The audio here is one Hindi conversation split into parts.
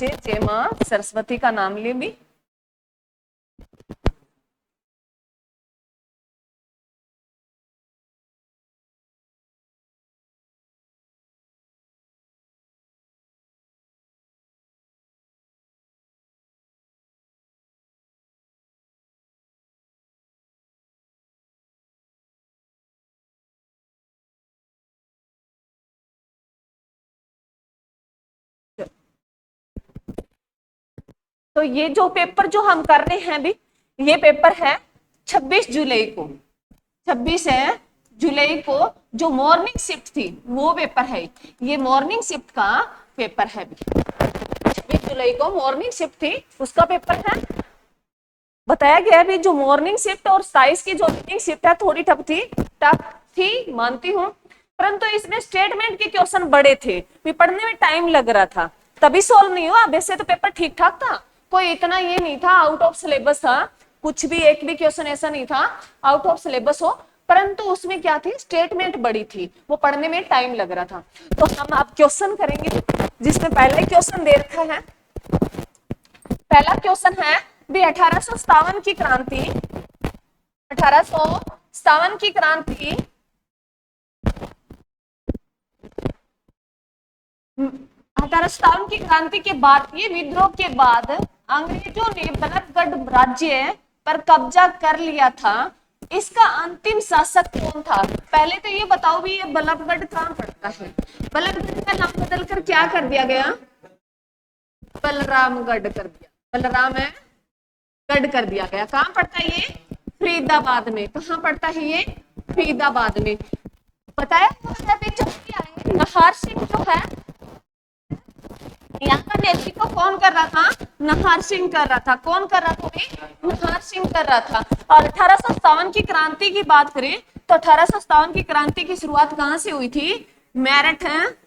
पूछे जय मां सरस्वती का नाम ले भी। तो ये जो पेपर जो हम कर रहे हैं अभी, ये पेपर है 26 जुलाई को, 26 है जुलाई को जो मॉर्निंग शिफ्ट थी वो पेपर है। ये मॉर्निंग शिफ्ट का पेपर है अभी, 26 जुलाई को मॉर्निंग शिफ्ट थी उसका पेपर है। बताया गया है भी जो मॉर्निंग शिफ्ट और 27 की जो इवनिंग शिफ्ट है थोड़ी टफ थी मानती हूँ, परंतु इसमें स्टेटमेंट के क्वेश्चन बड़े थे, भी पढ़ने में टाइम लग रहा था तभी सोल्व नहीं हुआ। वैसे तो पेपर ठीक ठाक था, कोई इतना ये नहीं था आउट ऑफ सिलेबस था, कुछ भी एक भी क्वेश्चन ऐसा नहीं था आउट ऑफ सिलेबस हो, परंतु उसमें क्या थी स्टेटमेंट बड़ी थी, वो पढ़ने में टाइम लग रहा था। तो हम अब क्वेश्चन करेंगे जिसमें पहला क्वेश्चन दे रखा है। पहला क्वेश्चन है भी 1857 की क्रांति, 1857 की क्रांति 1857 की क्रांति के बाद, ये विद्रोह के बाद अंग्रेजों ने बल्लभगढ़ राज्य पर कब्जा कर लिया था। इसका अंतिम शासक कौन था? पहले तो ये बताओ भी ये बल्लभगढ़ कहाँ पड़ता है? बल्लभगढ़ का नाम बदलकर क्या कर दिया गया? बलरामगढ़ कर दिया, बलराम है गढ़ कर दिया गया। कहाँ पड़ता है ये? फरीदाबाद में। कहाँ पड़ता है ये? फरीदाबाद में। बताया नाहर सिंह जो है यहाँ का नेतृत्व कौन कर रहा था? नाहर सिंह कर रहा था। कौन कर रहा था? नाहर सिंह कर रहा था। और 1857 की क्रांति की बात करें तो 1857 की क्रांति की शुरुआत कहाँ से हुई थी? मेरठ है,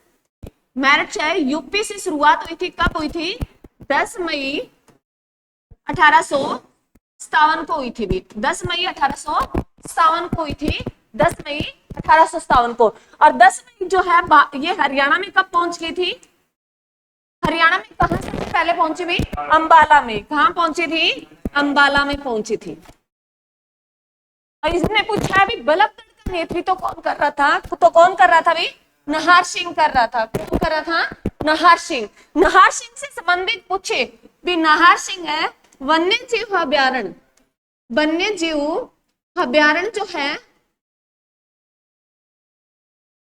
मेरठ है यूपी से शुरुआत हुई थी। कब हुई थी? 10 मई 1857 को हुई थी भी। 10 मई 1857 को हुई थी, 10 मई 1857 को। और 10 मई जो है ये हरियाणा में कब पहुंच गई थी? हरियाणा में कहां सबसे पहले पहुंची भी? अंबाला में। कहां पहुंची थी? अंबाला में पहुंची थी। और इसने पूछा है भी बल्लभगढ़ का नेतृत्व कौन कर रहा था? तो कौन कर रहा था भी? नाहर सिंह कर रहा था। कौन कर रहा था? नाहर सिंह। नाहर सिंह से संबंधित पूछे भी नाहर सिंह है वन्य जीव अभ्यारण्य, वन्य जीव अभ्यारण्य जो है,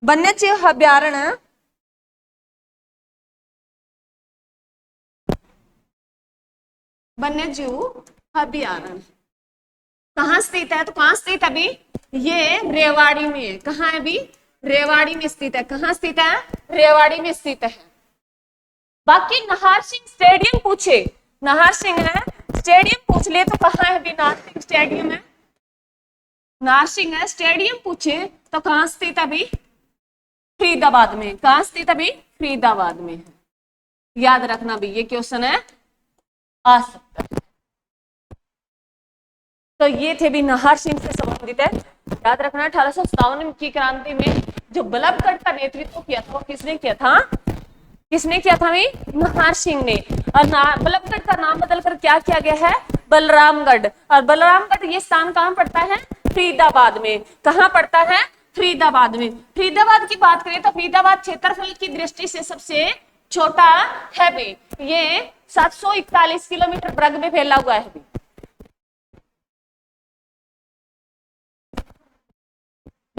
वन्य जीव अभ्यारण्य वन्य जीव अभ्यारण्य कहाँ स्थित है? तो कहाँ स्थित है अभी? ये रेवाड़ी में है। कहाँ है अभी? रेवाड़ी में स्थित है। कहाँ स्थित है? रेवाड़ी में स्थित है। बाकी नाहर सिंह स्टेडियम पूछे, नाहर सिंह है स्टेडियम पूछ ले तो कहाँ है अभी? नाहर सिंह स्टेडियम है, नाहर सिंह है स्टेडियम पूछे तो कहाँ स्थित है अभी? फरीदाबाद में। कहाँ स्थित है अभी? फरीदाबाद में है। याद रखना भी ये क्वेश्चन है आ सकता है। तो ये थे भी नाहर सिंह से संबंधित है। याद रखना 1857 की क्रांति में जो बल्लभगढ़ का नेतृत्व किया था वो किसने किया था? किसने किया था भी? नाहर सिंह ने। और बल्लभगढ़ का नाम बदलकर क्या किया गया है? बलरामगढ़। और बलरामगढ़ ये स्थान कहाँ पड़ता है? फरीदाबाद में। कहाँ पड़ता है? फरीदाबाद में। फरीदाबाद की बात करें तो फरीदाबाद क्षेत्रफल की दृष्टि से सबसे छोटा है भी। ये 741 किलोमीटर वर्ग में फैला हुआ है भी।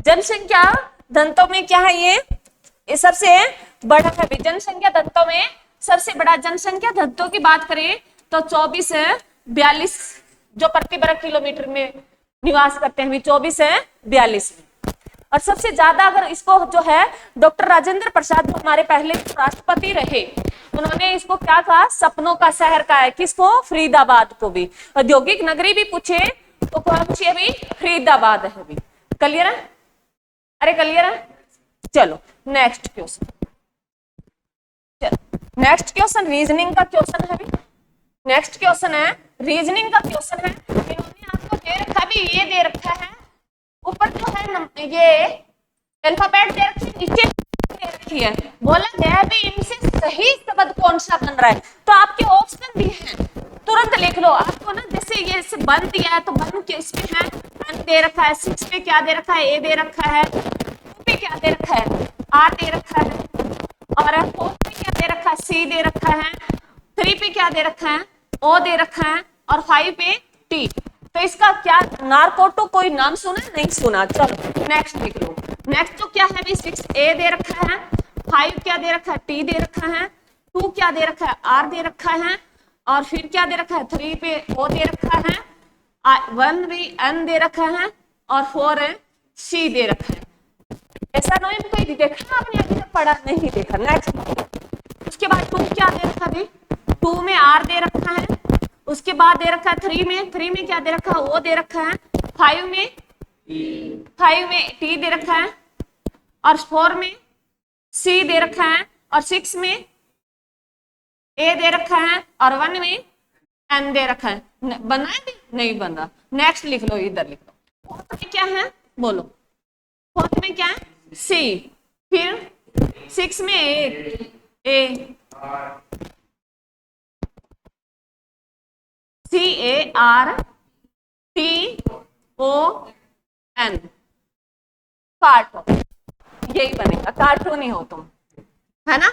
जनसंख्या घनत्व में क्या है? ये सबसे बड़ा है भी। जनसंख्या घनत्व में सबसे बड़ा। जनसंख्या घनत्व की बात करें तो 24-42 जो प्रति वर्ग किलोमीटर में निवास करते हैं, 24-42। और सबसे ज्यादा अगर इसको जो है डॉक्टर राजेंद्र प्रसाद जो हमारे पहले राष्ट्रपति रहे, उन्होंने इसको क्या कहा? सपनों का शहर कहा है। किसको? फरीदाबाद को भी। औद्योगिक नगरी भी पूछे तो कौन पूछे अभी? फरीदाबाद है भी। क्लियर है? अरे क्लियर है? चलो next question. Next question reasoning का क्वेश्चन है भी। नेक्स्ट क्वेश्चन है रीजनिंग का क्वेश्चन है। इन्होंने आपको दे रखा भी, ये दे रखा है ऊपर जो है ये अल्फाबेट दे रखे, नीचे देखिए बोला गया भी इनसे सही शब्द कौन सा बन रहा है, तो आपके ऑप्शन भी हैं, तुरंत लिख लो। आपको ना जैसे ये बन दिया है तो बन के इसमें है एन दे रखा है, 6 पे क्या दे रखा है, ए दे रखा है, 2 पे क्या दे रखा है, आर दे रखा है, और 4 पे क्या दे रखा है, सी दे रखा है, 3 पे क्या दे रखा है, ओ दे रखा है, और 5 पे टी। तो इसका क्या नारकोटो कोई नाम सुना नहीं सुना? चलो नेक्स्ट लिख लो। नेक्स्ट तो क्या है भी 6 ए दे रखा है, 5 क्या दे रखा है, टी दे रखा है, 2 क्या दे रखा है, आर दे रखा है, और फिर क्या दे रखा है, 3 पे ओ दे रखा है, 1 भी एन दे रखा है, और 4 है सी दे रखा है। ऐसा नहीं कोई देखा आपने अभी तक पढ़ा नहीं देखा। नेक्स्ट उसके बाद 2 क्या दे रखा है, 2 में आर दे रखा है, उसके बाद दे रखा है 3 में क्या दे रखा है, ओ दे रखा है, 5 में टी दे रखा है, और 4 में सी दे रखा है, और 6 में ए दे रखा है, और 1 में एन दे रखा है। बना है नहीं बन रहा। नेक्स्ट लिख लो, इधर लिख लो। फोर्थ में क्या है बोलो, फोर्थ में क्या है, सी, फिर 6 में A C A R T O N, कार्टो, यही बनेगा, कार्टून ही हो तुम, है ना।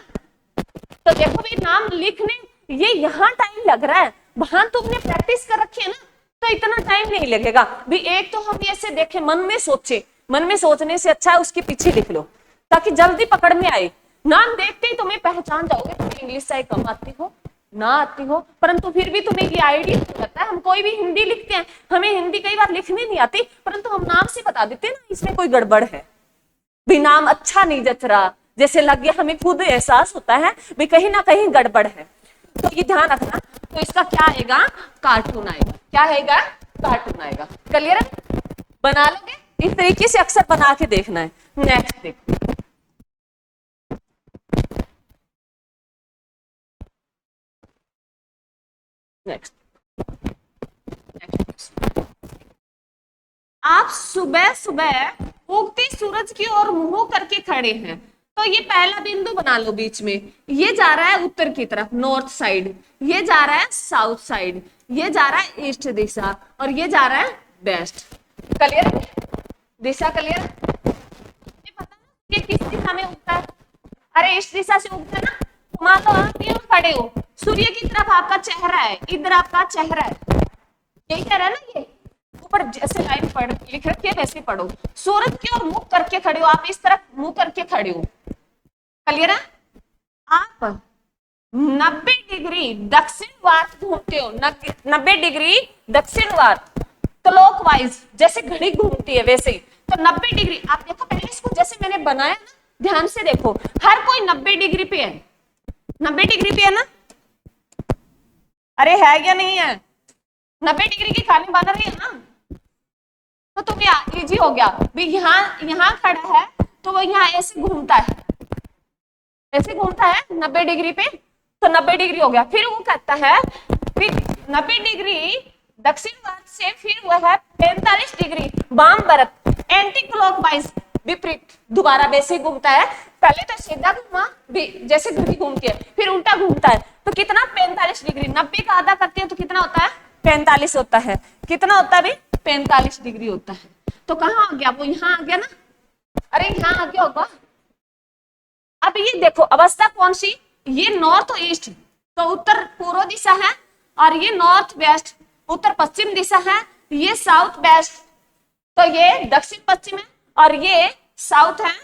तो देखो भाई नाम लिखने ये यहाँ टाइम लग रहा है, वहां तुमने प्रैक्टिस कर रखी है ना, तो इतना टाइम नहीं लगेगा भी। एक तो हम ऐसे देखे, मन में सोचे, मन में सोचने से अच्छा है उसके पीछे लिख लो ताकि जल्दी पकड़ में आए। नाम देखते ही तुम्हें पहचान जाओगे। तुम्हें इंग्लिश चाहे कम आती हो ना आती हो, परंतु फिर भी तुम्हें ये आइडिया रहता है। हम कोई भी हिंदी लिखते हैं, हमें हिंदी कई बार लिखने नहीं आती, परंतु हम नाम से बता देते हैं ना इसमें कोई गड़बड़ है, भी नाम अच्छा नहीं जच रहा, जैसे लग गया, हमें खुद एहसास होता है भी कहीं ना कहीं गड़बड़ है। तो ये ध्यान रखना। तो इसका क्या आएगा, कार्टून आएगा। क्या आएगा, कार्टून आएगा। क्लियर है, बना लोगे इस तरीके से, अक्सर बना के देखना है। नेक्स्ट देखो, नेक्स्ट आप सुबह सुबह उगते सूरज की ओर मुंह करके खड़े हैं, तो ये पहला बिंदु बना लो बीच में। ये जा रहा है उत्तर की तरफ, नॉर्थ साइड, ये जा रहा है साउथ साइड, ये जा रहा है ईस्ट दिशा, और ये जा रहा है वेस्ट। क्लियर, दिशा क्लियर। ये पता ना ये किस दिशा में उगता है? अरे ईस्ट दिशा से उगता है ना। तो मान लो आप यहाँ खड़े हो, सूर्य की तरफ आपका चेहरा है, इधर आपका चेहरा है, यही कह रहा है ना। ये ऊपर जैसे लाइन पढ़ लिख रखी है वैसे पढ़ो। सूरज की ओर मुख करके खड़े हो, आप इस तरफ मुंह करके खड़े हो। क्लियर है। आप 90 डिग्री दक्षिणवार घूमते हो, 90 डिग्री दक्षिणवार, क्लॉकवाइज, जैसे घड़ी घूमती है वैसे ही। तो 90 डिग्री आप देखो, पहले इसको जैसे मैंने बनाया ना, ध्यान से देखो, हर कोई 90 डिग्री पे है, 90 डिग्री पे है ना। अरे है या नहीं है? 90 डिग्री की खानी बन रही है ना, तो तुम्हें इजी हो गया भी। यहाँ खड़ा है तो वो यहाँ ऐसे घूमता है, ऐसे घूमता है 90 डिग्री पे, तो 90 डिग्री हो गया। फिर वो कहता है फिर 90 डिग्री दक्षिणवार से फिर वह है 45 डिग्री वाम बरत, एंटी क्लॉकवाइज, विपरीत, दोबारा वैसे घूमता है। पहले तो सीधा घूमा जैसे घड़ी घूमती है, फिर उल्टा घूमता है, तो कितना 45 डिग्री। 90 का आधा करते हैं तो कितना होता है, 45 होता है। कितना होता है भाई, 45 डिग्री होता है। तो कहाँ आ गया वो, यहाँ आ गया ना। अरे यहाँ आ गया होगा। अब ये देखो अवस्था कौन सी, ये नॉर्थ ईस्ट, तो उत्तर पूर्व दिशा है, और ये नॉर्थ वेस्ट, उत्तर पश्चिम दिशा है, ये साउथ वेस्ट, तो ये दक्षिण पश्चिम है, और ये साउथ है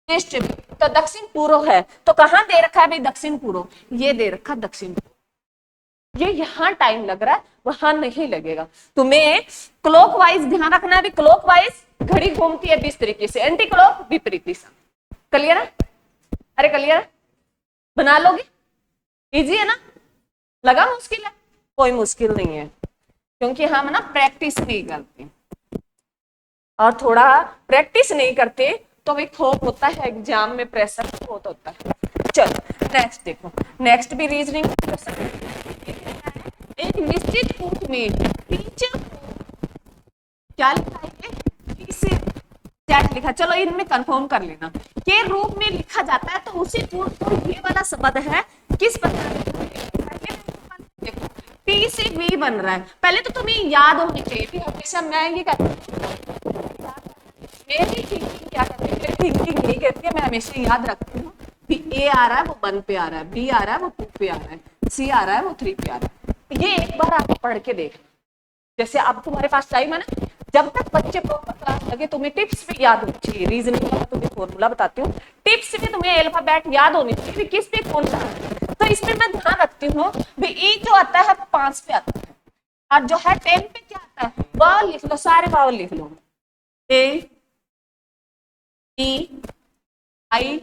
ईस्ट, तो दक्षिण पूर्व है। तो कहाँ दे रखा है भाई, दक्षिण पूर्व, ये दे रखा दक्षिण पूर्व। ये यहाँ टाइम लग रहा है, वहां नहीं लगेगा। तुम्हें क्लॉकवाइज ध्यान रखना है, क्लॉकवाइज घड़ी घूमती है 20 तरीके से, एंटी क्लॉक विपरीत दिशा। क्लियर है? अरे क्लियर, बना लोगे, इजी है ना। लगा मुश्किल है? कोई मुश्किल नहीं है, क्योंकि हम ना प्रैक्टिस नहीं करते, और थोड़ा प्रैक्टिस नहीं करते तो भी खौफ होता है, एग्जाम में प्रेशर बहुत होता है। चलो नेक्स्ट देखो, नेक्स्ट भी रीजनिंग। एक निश्चित कूट में टीचर को क्या लिखा है, चैट लिखा, चलो इनमें कंफर्म कर लेना के रूप में लिखा जाता है, तो उसी तो ये वाला शब्द है किस प्रकार। देखो टी से वी बन रहा है, पहले तो तुम्हें याद होनी चाहिए कि हमेशा मैं ये कहती हूँ, मेरी थिंकिंग क्या कहती है, मेरी थिंकिंग यही कहती है, मैं हमेशा याद रखती हूँ कि ए आ रहा है वो 1 पे आ रहा है, बी आ रहा है वो 2 पे आ रहा है, सी आ रहा है वो 3 पे आ रहा है। ये एक बार आप पढ़ के देख, जैसे अब तुम्हारे पास टाइम है ना, जब तक बच्चे को क्लास लगे तुम्हें टिप्स भी याद होनी चाहिए। रीजनिंग का तुम्हें फॉर्मूला बताती हूँ, टिप्स में तुम्हें अल्फाबेट याद होनी चाहिए किस पे कौन सा है। तो इसमें मैं ध्यान रखती हूँ भी ई जो आता है वो 5 पे आता है, और जो है 10 पे क्या आता है, वावल लिख लो, सारे वावल लिख लो, ए ई आई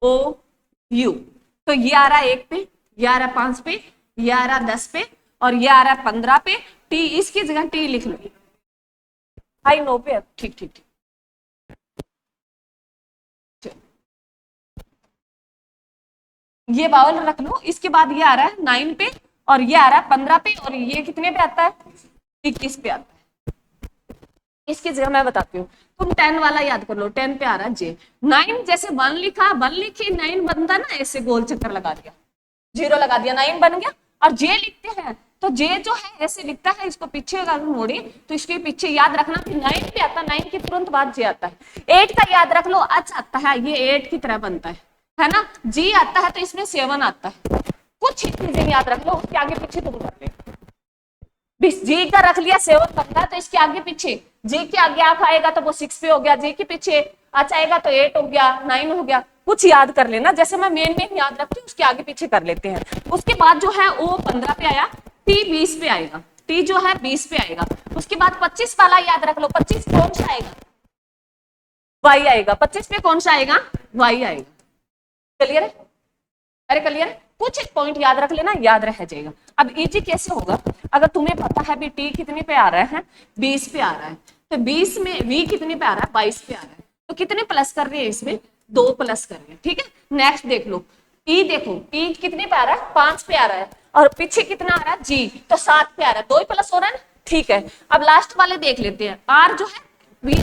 ओ यू। तो ये आ रहा है 1 पे, ये आ रहा है 5 पे, ये आ रहा है 10 पे, और ये आ रहा है 15 पे। टी इसकी जगह टी लिख लो, आई 9 पे, ठीक ठीक ठीक। ये बाउल रख लो, इसके बाद ये आ रहा है 9 पे, और ये आ रहा है 15 पे, और ये कितने पे आता है, 21 पे आता है। इसकी जगह मैं बताती हूँ, तुम 10 वाला याद कर लो, 10 पे आ रहा है जे। 9 जैसे 1 लिखा, 1 लिखी 9 बनता ना, ऐसे गोल चक्कर लगा दिया, 0 लगा दिया, 9 बन गया। और जे लिखते हैं तो जे जो है ऐसे लिखता है, इसको पीछे अगर मोड़ी तो इसके पीछे याद रखना कि 9 पे आता है, 9 के तुरंत बाद जे आता है। 8 का याद रख लो, अच आता है, ये 8 की तरह बनता है ना। जी आता है तो इसमें 7 आता है। कुछ चीजें याद रख लो, उसके आगे पीछे तुम कर ले। जी का रख लिया 7 बनता है, तो इसके आगे पीछे जे के आगे आप आएगा तो वो 6 पे हो गया, जे के पीछे अच्छा आएगा तो 8 हो गया, 9 हो गया। कुछ याद कर लेना, जैसे मैं मेन याद रखती हूँ, उसके आगे पीछे कर लेते हैं। उसके बाद जो है वो 15 पे आया, टी 20 पे आएगा, टी जो है 20 पे आएगा। उसके बाद 25 वाला याद रख लो, 25 कौन सा आएगा, वाई आएगा। 25 पे कौन सा आएगा, वाई आएगा। क्लियर है, अरे क्लियर है। कुछ एक पॉइंट याद रख लेना, याद रह जाएगा। अब इजी कैसे होगा, अगर तुम्हें पता है भी टी कितने पे आ रहा है, 20 पे आ रहा है, तो 20 में वी कितने पे आ रहा है, 22 पे आ रहा है, तो कितने प्लस कर रहे हैं इसमें, 2 प्लस कर रहे हैं। ठीक है, नेक्स्ट देख लो, ई देखो, ई कितने पे आ रहा है, 5 पे आ रहा है, और पीछे कितना आ रहा है, जी तो 7 पे आ रहा है, 2 ही प्लस हो रहा है ना। ठीक है, अब लास्ट वाले देख लेते हैं, आर जो है वी,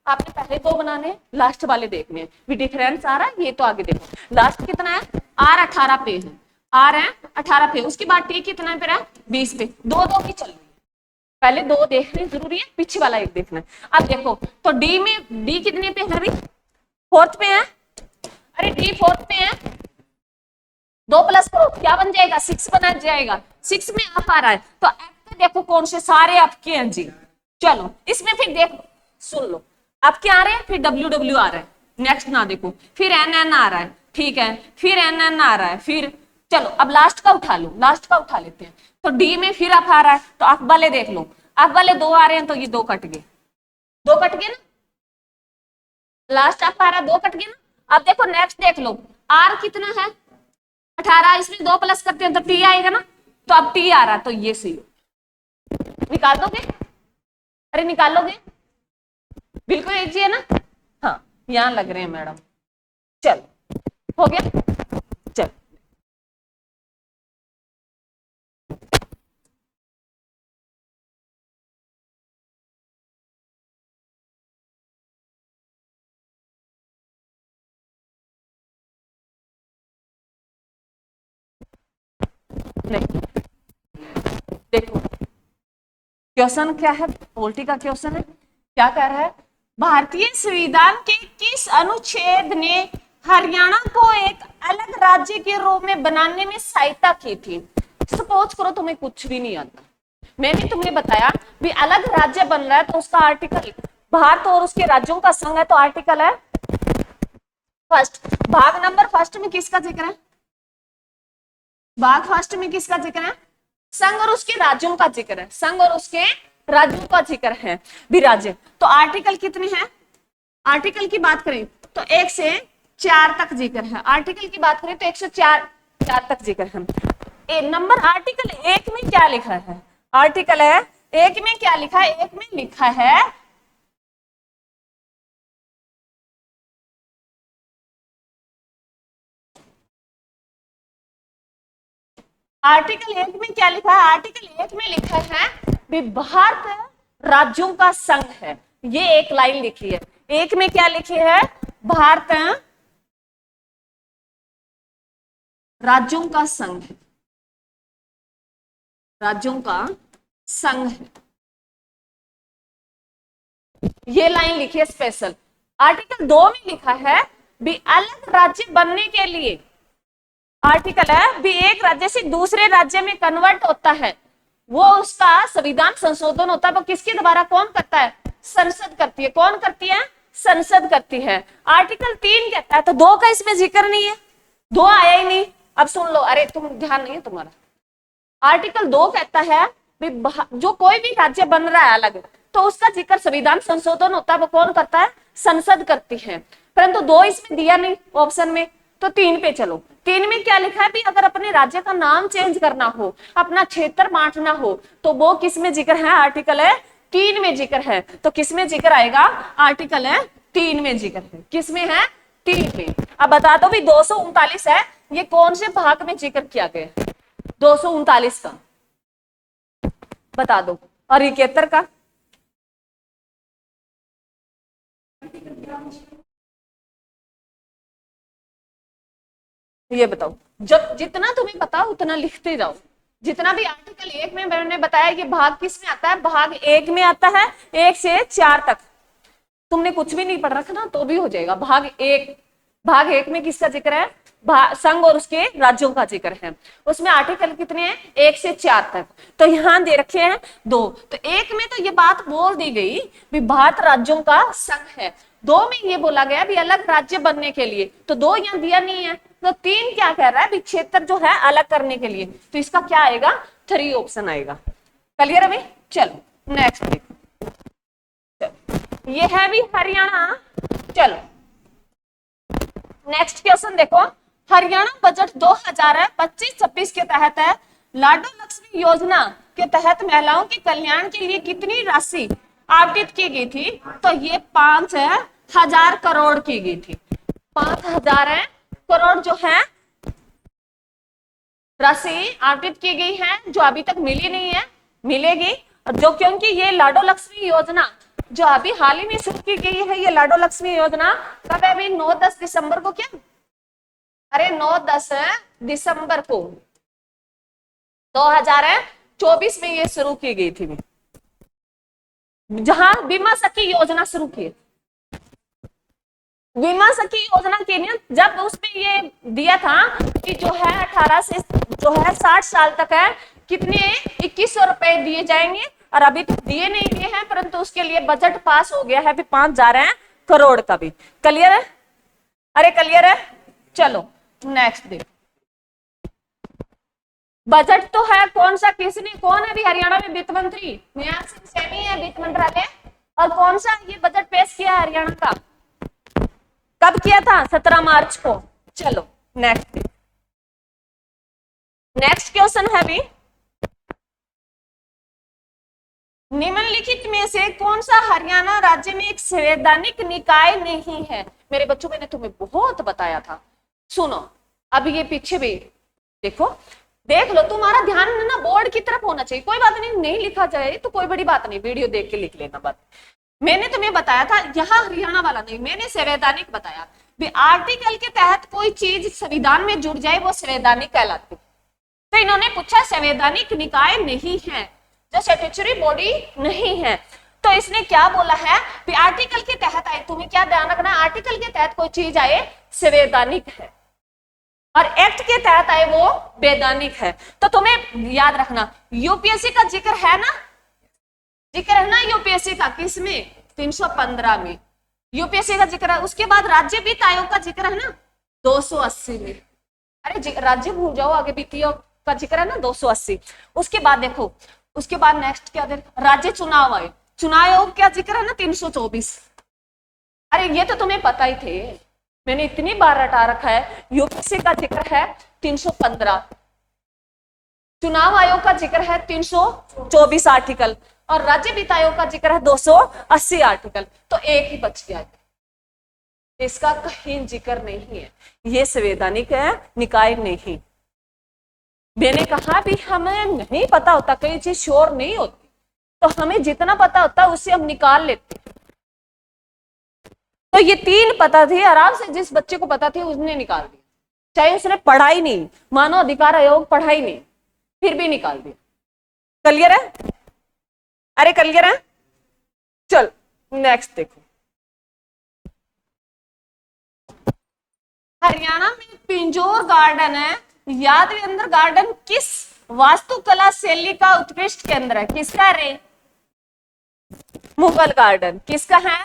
आपने पहले 2 बनाने हैं, लास्ट वाले देखने हैं भी डिफरेंस आ रहा है, ये तो आगे देखो लास्ट कितना है, आर 18 पे है, आर है 18 पे, उसके बाद टी कितना पे रहा है, 20 पे, 2 की चल रही है। पहले 2 देखने जरूरी है, पीछे वाला एक देखना है। अब देखो तो डी में, डी कितने पे है, 4th पे है, अरे डी 4th पे है, 2 प्लस करो क्या बन जाएगा, 6 बना जाएगा। 6 में आप आ रहा है, तो आपके देखो कौन से सारे आपके हैं जी। चलो इसमें फिर देखो, सुन लो, आपके आ रहे हैं, फिर डब्ल्यू डब्ल्यू आ रहा है, नेक्स्ट ना देखो, फिर एन एन आ रहा है, ठीक है, फिर एन एन आ रहा है, फिर चलो अब लास्ट का उठा लो, लास्ट का उठा लेते हैं। तो डी में फिर आप आ रहा है, तो आप वाले देख लो, आप वाले 2 आ रहे हैं, तो ये 2 कट गए, 2 कट गए ना, लास्ट आप आ रहा है, 2 कट गए ना। अब देखो नेक्स्ट देख लो, आर कितना है 18, इसमें 2 प्लस करते हैं तो टी आएगा ना, तो अब टी आ रहा है, तो ये सही निकाल दोगे, अरे निकाल लोगे, बिल्कुल इजी है ना। हाँ यहां लग रहे हैं मैडम, चल हो गया, चल नहीं, देखो क्वेश्चन क्या है, पॉलिटी का क्वेश्चन है, क्या कह रहा है, भारतीय संविधान के किस अनुच्छेद ने हरियाणा को एक अलग राज्य के रूप में बनाने में सहायता की थी। सपोज करो तुम्हें कुछ भी नहीं आता, मैंने तुम्हें बताया भी अलग राज्य बन रहा है, तो उसका आर्टिकल, भारत और उसके राज्यों का संघ है, तो आर्टिकल है फर्स्ट। भाग नंबर फर्स्ट में किसका जिक्र है, भाग फर्स्ट में किसका जिक्र है, संघ और उसके राज्यों का जिक्र है, संघ और उसके राज्यों का जिक्र है भी राज्य। तो आर्टिकल कितने हैं, आर्टिकल की बात करें तो 1 से 4 तक जिक्र है, आर्टिकल की बात करें तो 104 तक जिक्र है। नंबर आर्टिकल 1 में क्या लिखा है, आर्टिकल है 1 में क्या लिखा है, 1 में लिखा है आर्टिकल 1 में क्या लिखा है, आर्टिकल 1 में लिखा है भी भारत राज्यों का संघ है, ये एक लाइन लिखी है। एक में क्या लिखी है, भारत राज्यों का संघ, राज्यों का संघ है, ये लाइन लिखी है स्पेशल। आर्टिकल 2 में लिखा है भी अलग राज्य बनने के लिए, आर्टिकल है भी एक राज्य से दूसरे राज्य में कन्वर्ट होता है, वो उसका संविधान संशोधन होता है, वो किसके द्वारा, कौन करता है, संसद करती है। कौन करती है, संसद करती है। आर्टिकल 3 कहता है, तो 2 का इसमें जिक्र नहीं है, 2 आया ही नहीं। अब सुन लो, अरे तुम ध्यान नहीं है तुम्हारा। आर्टिकल 2 कहता है जो कोई भी राज्य बन रहा है अलग, तो उसका जिक्र संविधान संशोधन होता है, वो कौन करता है, संसद करती है। परंतु 2 इसमें दिया नहीं ऑप्शन में, तो 3 पे चलो। 3 में क्या लिखा है भी अगर अपने राज्य का नाम चेंज करना हो, अपना क्षेत्र बांटना हो, तो वो किस में जिक्र है, आर्टिकल है 3 में जिक्र है। तो किस में जिक्र आएगा, आर्टिकल है 3 में जिक्र है। किस में है, 3 में। अब बता दो भी 239 है, ये कौन से भाग में जिक्र किया गया, 239 का बता दो, और 71 का, ये बताओ। जब जितना तुम्हें पता उतना लिखते जाओ। जितना भी आर्टिकल 1 में मैंने बताया कि भाग किस में आता है, भाग 1 में आता है 1 से 4 तक। तुमने कुछ भी नहीं पढ़ रखा ना तो भी हो जाएगा। भाग 1 में किसका जिक्र है, संघ और उसके राज्यों का जिक्र है। उसमें आर्टिकल कितने हैं, 1 से 4 तक। तो यहाँ दे रखे हैं 2। तो 1 में तो ये बात बोल दी गई भी भारत राज्यों का संघ है। 2 में ये बोला गया भी अलग राज्य बनने के लिए, तो 2 यहाँ दिया नहीं है। तो 3 क्या कह रहा है भी क्षेत्र जो है अलग करने के लिए, तो इसका क्या आएगा, 3 ऑप्शन आएगा। क्लियर है भाई, चलो नेक्स्ट देखो। ये है भी हरियाणा। चलो नेक्स्ट क्वेश्चन देखो, हरियाणा बजट 2025-26 के तहत है लाडो लक्ष्मी योजना के तहत महिलाओं के कल्याण के लिए कितनी राशि आवंटित की गई थी, तो ये 5,000 करोड़ की गई थी। 5,000 करोड़ जो है राशि आवंटित की गई है, जो अभी तक मिली नहीं है, मिलेगी। जो क्योंकि ये लाडो लक्ष्मी योजना जो अभी हाल ही में शुरू की गई है, ये लाडो लक्ष्मी योजना कब है अभी, 9-10 दिसंबर को, क्या अरे 9-10 दिसंबर को 2024 में ये शुरू की गई थी, जहां बीमा सखी योजना शुरू की। बीमा सखी योजना के लिए जब उसमें ये दिया था कि जो है 18 से जो है 60 साल तक है, कितने 2100 रुपए दिए जाएंगे, और अभी तक दिए नहीं दिए हैं, परंतु उसके लिए बजट पास हो गया है भी 5,000 करोड़ का भी। क्लियर है, अरे क्लियर है। चलो नेक्स्ट देखो, बजट तो है कौन सा, किसने, कौन है अभी हरियाणा में वित्त मंत्री, निहाल सिंह सैनी है वित्त मंत्रालय। और कौन सा ये बजट पेश किया हरियाणा का, कब किया था, 17 मार्च को। चलो नेक्स्ट क्वेश्चन है भी, निम्नलिखित में से कौन सा हरियाणा राज्य में एक संवैधानिक निकाय नहीं है। मेरे बच्चों, मैंने तुम्हें बहुत बताया था, सुनो अब ये पीछे भी देखो, देख लो, तुम्हारा ध्यान ना बोर्ड की तरफ होना चाहिए। कोई बात नहीं, नहीं लिखा जाए तो कोई बड़ी बात नहीं, वीडियो देख के लिख लेना बात। मैंने तुम्हें बताया था यहाँ हरियाणा वाला नहीं, मैंने संवैधानिक बताया भी आर्टिकल के तहत कोई चीज संविधान में जुड़ जाए वो संवैधानिक कहलाती। तो इन्होंने पूछा संवैधानिक निकाय नहीं है, जो स्टैट्यूटरी बॉडी नहीं है, तो इसने क्या बोला है कि आर्टिकल के तहत आए। तुम्हें क्या ध्यान रखना, आर्टिकल के तहत कोई चीज आए संवैधानिक है, और एक्ट के तहत आए वो वैधानिक है। तो तुम्हें याद रखना, यूपीएससी का जिक्र है ना, जिक्र है ना यूपीएससी का, किसमें, 315 में यूपीएससी का जिक्र है। उसके बाद राज्य वित्त आयोग का जिक्र है ना 280 में। अरे राज्य भूल जाओ, आगे वित्त आयोग का जिक्र है ना 280। उसके बाद देखो, उसके बाद नेक्स्ट क्या दे, राज्य चुनाव आयोग, चुनाव आयोग क्या जिक्र है ना 324। अरे ये तो तुम्हें पता ही थे, मैंने इतनी बार रटा रखा है। यूपीएससी का जिक्र है 315, चुनाव आयोग का जिक्र है 324 आर्टिकल, और राज्य वित्त आयोग का जिक्र है 280 आर्टिकल। तो एक ही बच गया, इसका कहीं जिक्र नहीं है, ये संवैधानिक है, निकाय नहीं। मैंने कहा भी हमें नहीं पता होता, कई चीज श्योर नहीं होती, तो हमें जितना पता होता है उससे हम निकाल लेते। तो ये 3 पता थे, आराम से जिस बच्चे को पता थी उसने निकाल दिया, चाहे उसने पढ़ा ही नहीं, मानव अधिकार आयोग पढ़ा ही नहीं, फिर भी निकाल दिया। क्लियर है? अरे क्लियर है? चल नेक्स्ट देखो, हरियाणा में पिंजौर गार्डन है, यादवेंद्र गार्डन किस वास्तुकला शैली का उत्कृष्ट केंद्र है? किसका रे? मुगल गार्डन। किसका है?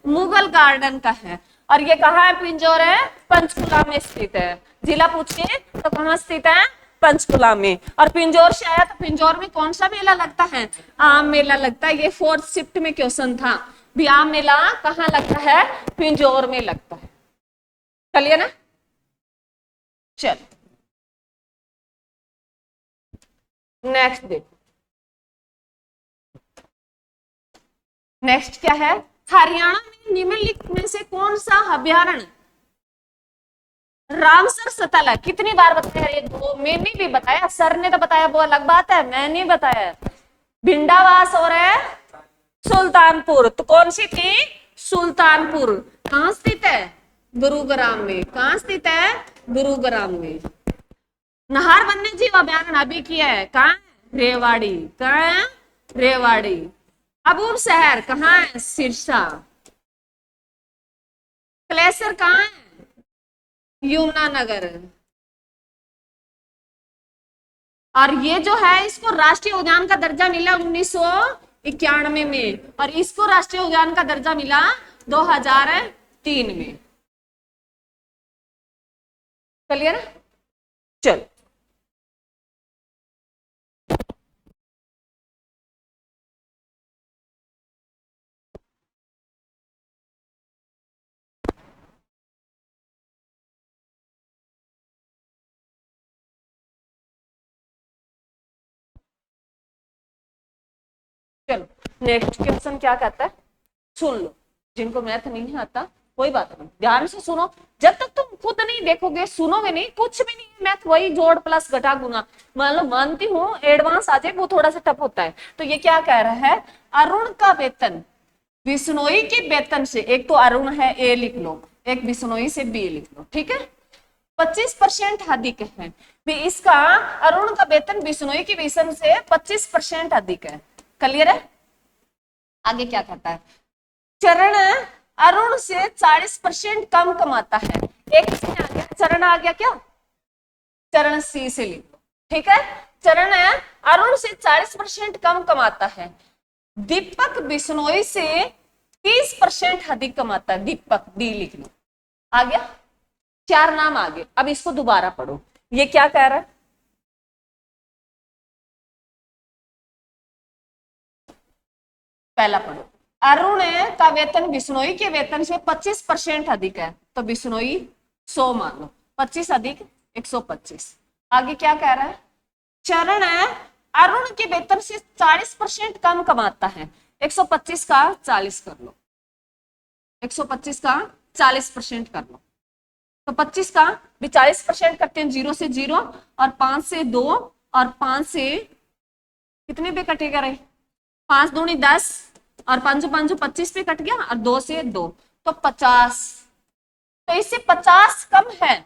मुगल गार्डन का है। और ये कहाँ है? पिंजौर है, पंचकुला में स्थित है। जिला पूछिए तो कहाँ स्थित है? पंचकुला में। और पिंजौर से आया तो पिंजौर में कौन सा मेला लगता है? आम मेला लगता है। ये 4th शिफ्ट में क्वेश्चन था भी, आम मेला कहाँ लगता है? पिंजौर में लगता है। चलिए ना, चल नेक्स्ट देखो, नेक्स्ट क्या है? हरियाणा में निम्नलिखित में से कौन सा अभ्यारण्य रामसर सतल है? कितनी बार बताया ये? 2। मैंने भी बताया, सर ने तो बताया, वो अलग बात है, मैंने बताया। भिंडावास और है सुल्तानपुर। तो कौन सी थी? सुल्तानपुर। कहां स्थित है? गुरुग्राम में। कहां स्थित है? गुरुग्राम में। नाहर वन्य जीव अभ्यारण्य अभी किया है, कहां? रेवाड़ी। कहां है? रेवाड़ी। अबूर शहर कहाँ है? सिरसा। क्लेसर कहाँ है? यमुनानगर। और ये जो है, इसको राष्ट्रीय उद्यान का दर्जा मिला 1991 में, और इसको राष्ट्रीय उद्यान का दर्जा मिला 2003 में। क्लियर? चल चलो नेक्स्ट क्वेश्चन क्या कहता है, सुन लो। जिनको मैथ नहीं आता कोई बात नहीं, ध्यान से सुनो। जब तक तुम खुद नहीं देखोगे, सुनोगे नहीं, कुछ भी नहीं है मैथ, वही जोड़ प्लस घटा गुना। मान लो, मानती हूँ एडवांस आ जाए, वो थोड़ा सा टफ होता है। तो ये क्या कह रहा है? अरुण का वेतन बिश्नोई के वेतन से, एक तो अरुण है ए लिख लो, एक बिश्नोई से बी लिख लो, ठीक है, 25% अधिक है भी। इसका अरुण का वेतन बिश्नोई के वेतन से 25% अधिक है। क्लियर है? आगे क्या कहता है? चरण अरुण से 40% कम कमाता है। एक से आ गया, चरण आ गया क्या? चरण सी से लिख लो, ठीक है। चरण अरुण से 40% कम कमाता है। दीपक बिश्नोई से 30% अधिक कमाता है। दीपक डी लिख लो। आ गया? 4 नाम आ गए। अब इसको दोबारा पढ़ो, ये क्या कह रहा है? पहला पढ़ो, अरुण का वेतन बिश्नोई के वेतन से 25% अधिक है, तो बिश्नोई 100 मान लो, 25 अधिक 125। आगे क्या कह रहा है? चरण अरुण के वेतन से 40% कम कमाता है। 125 का 40 कर लो, 125 का 40% कर लो, तो 25 का भी 40% करते हैं, 0 से 0 और 5 से 2 और 5 से कितने पे कटेगा रे? 5 दूनी 10 और 5 5 25 पे कट गया, और 2 से 2 तो 50। तो इससे 50 कम है,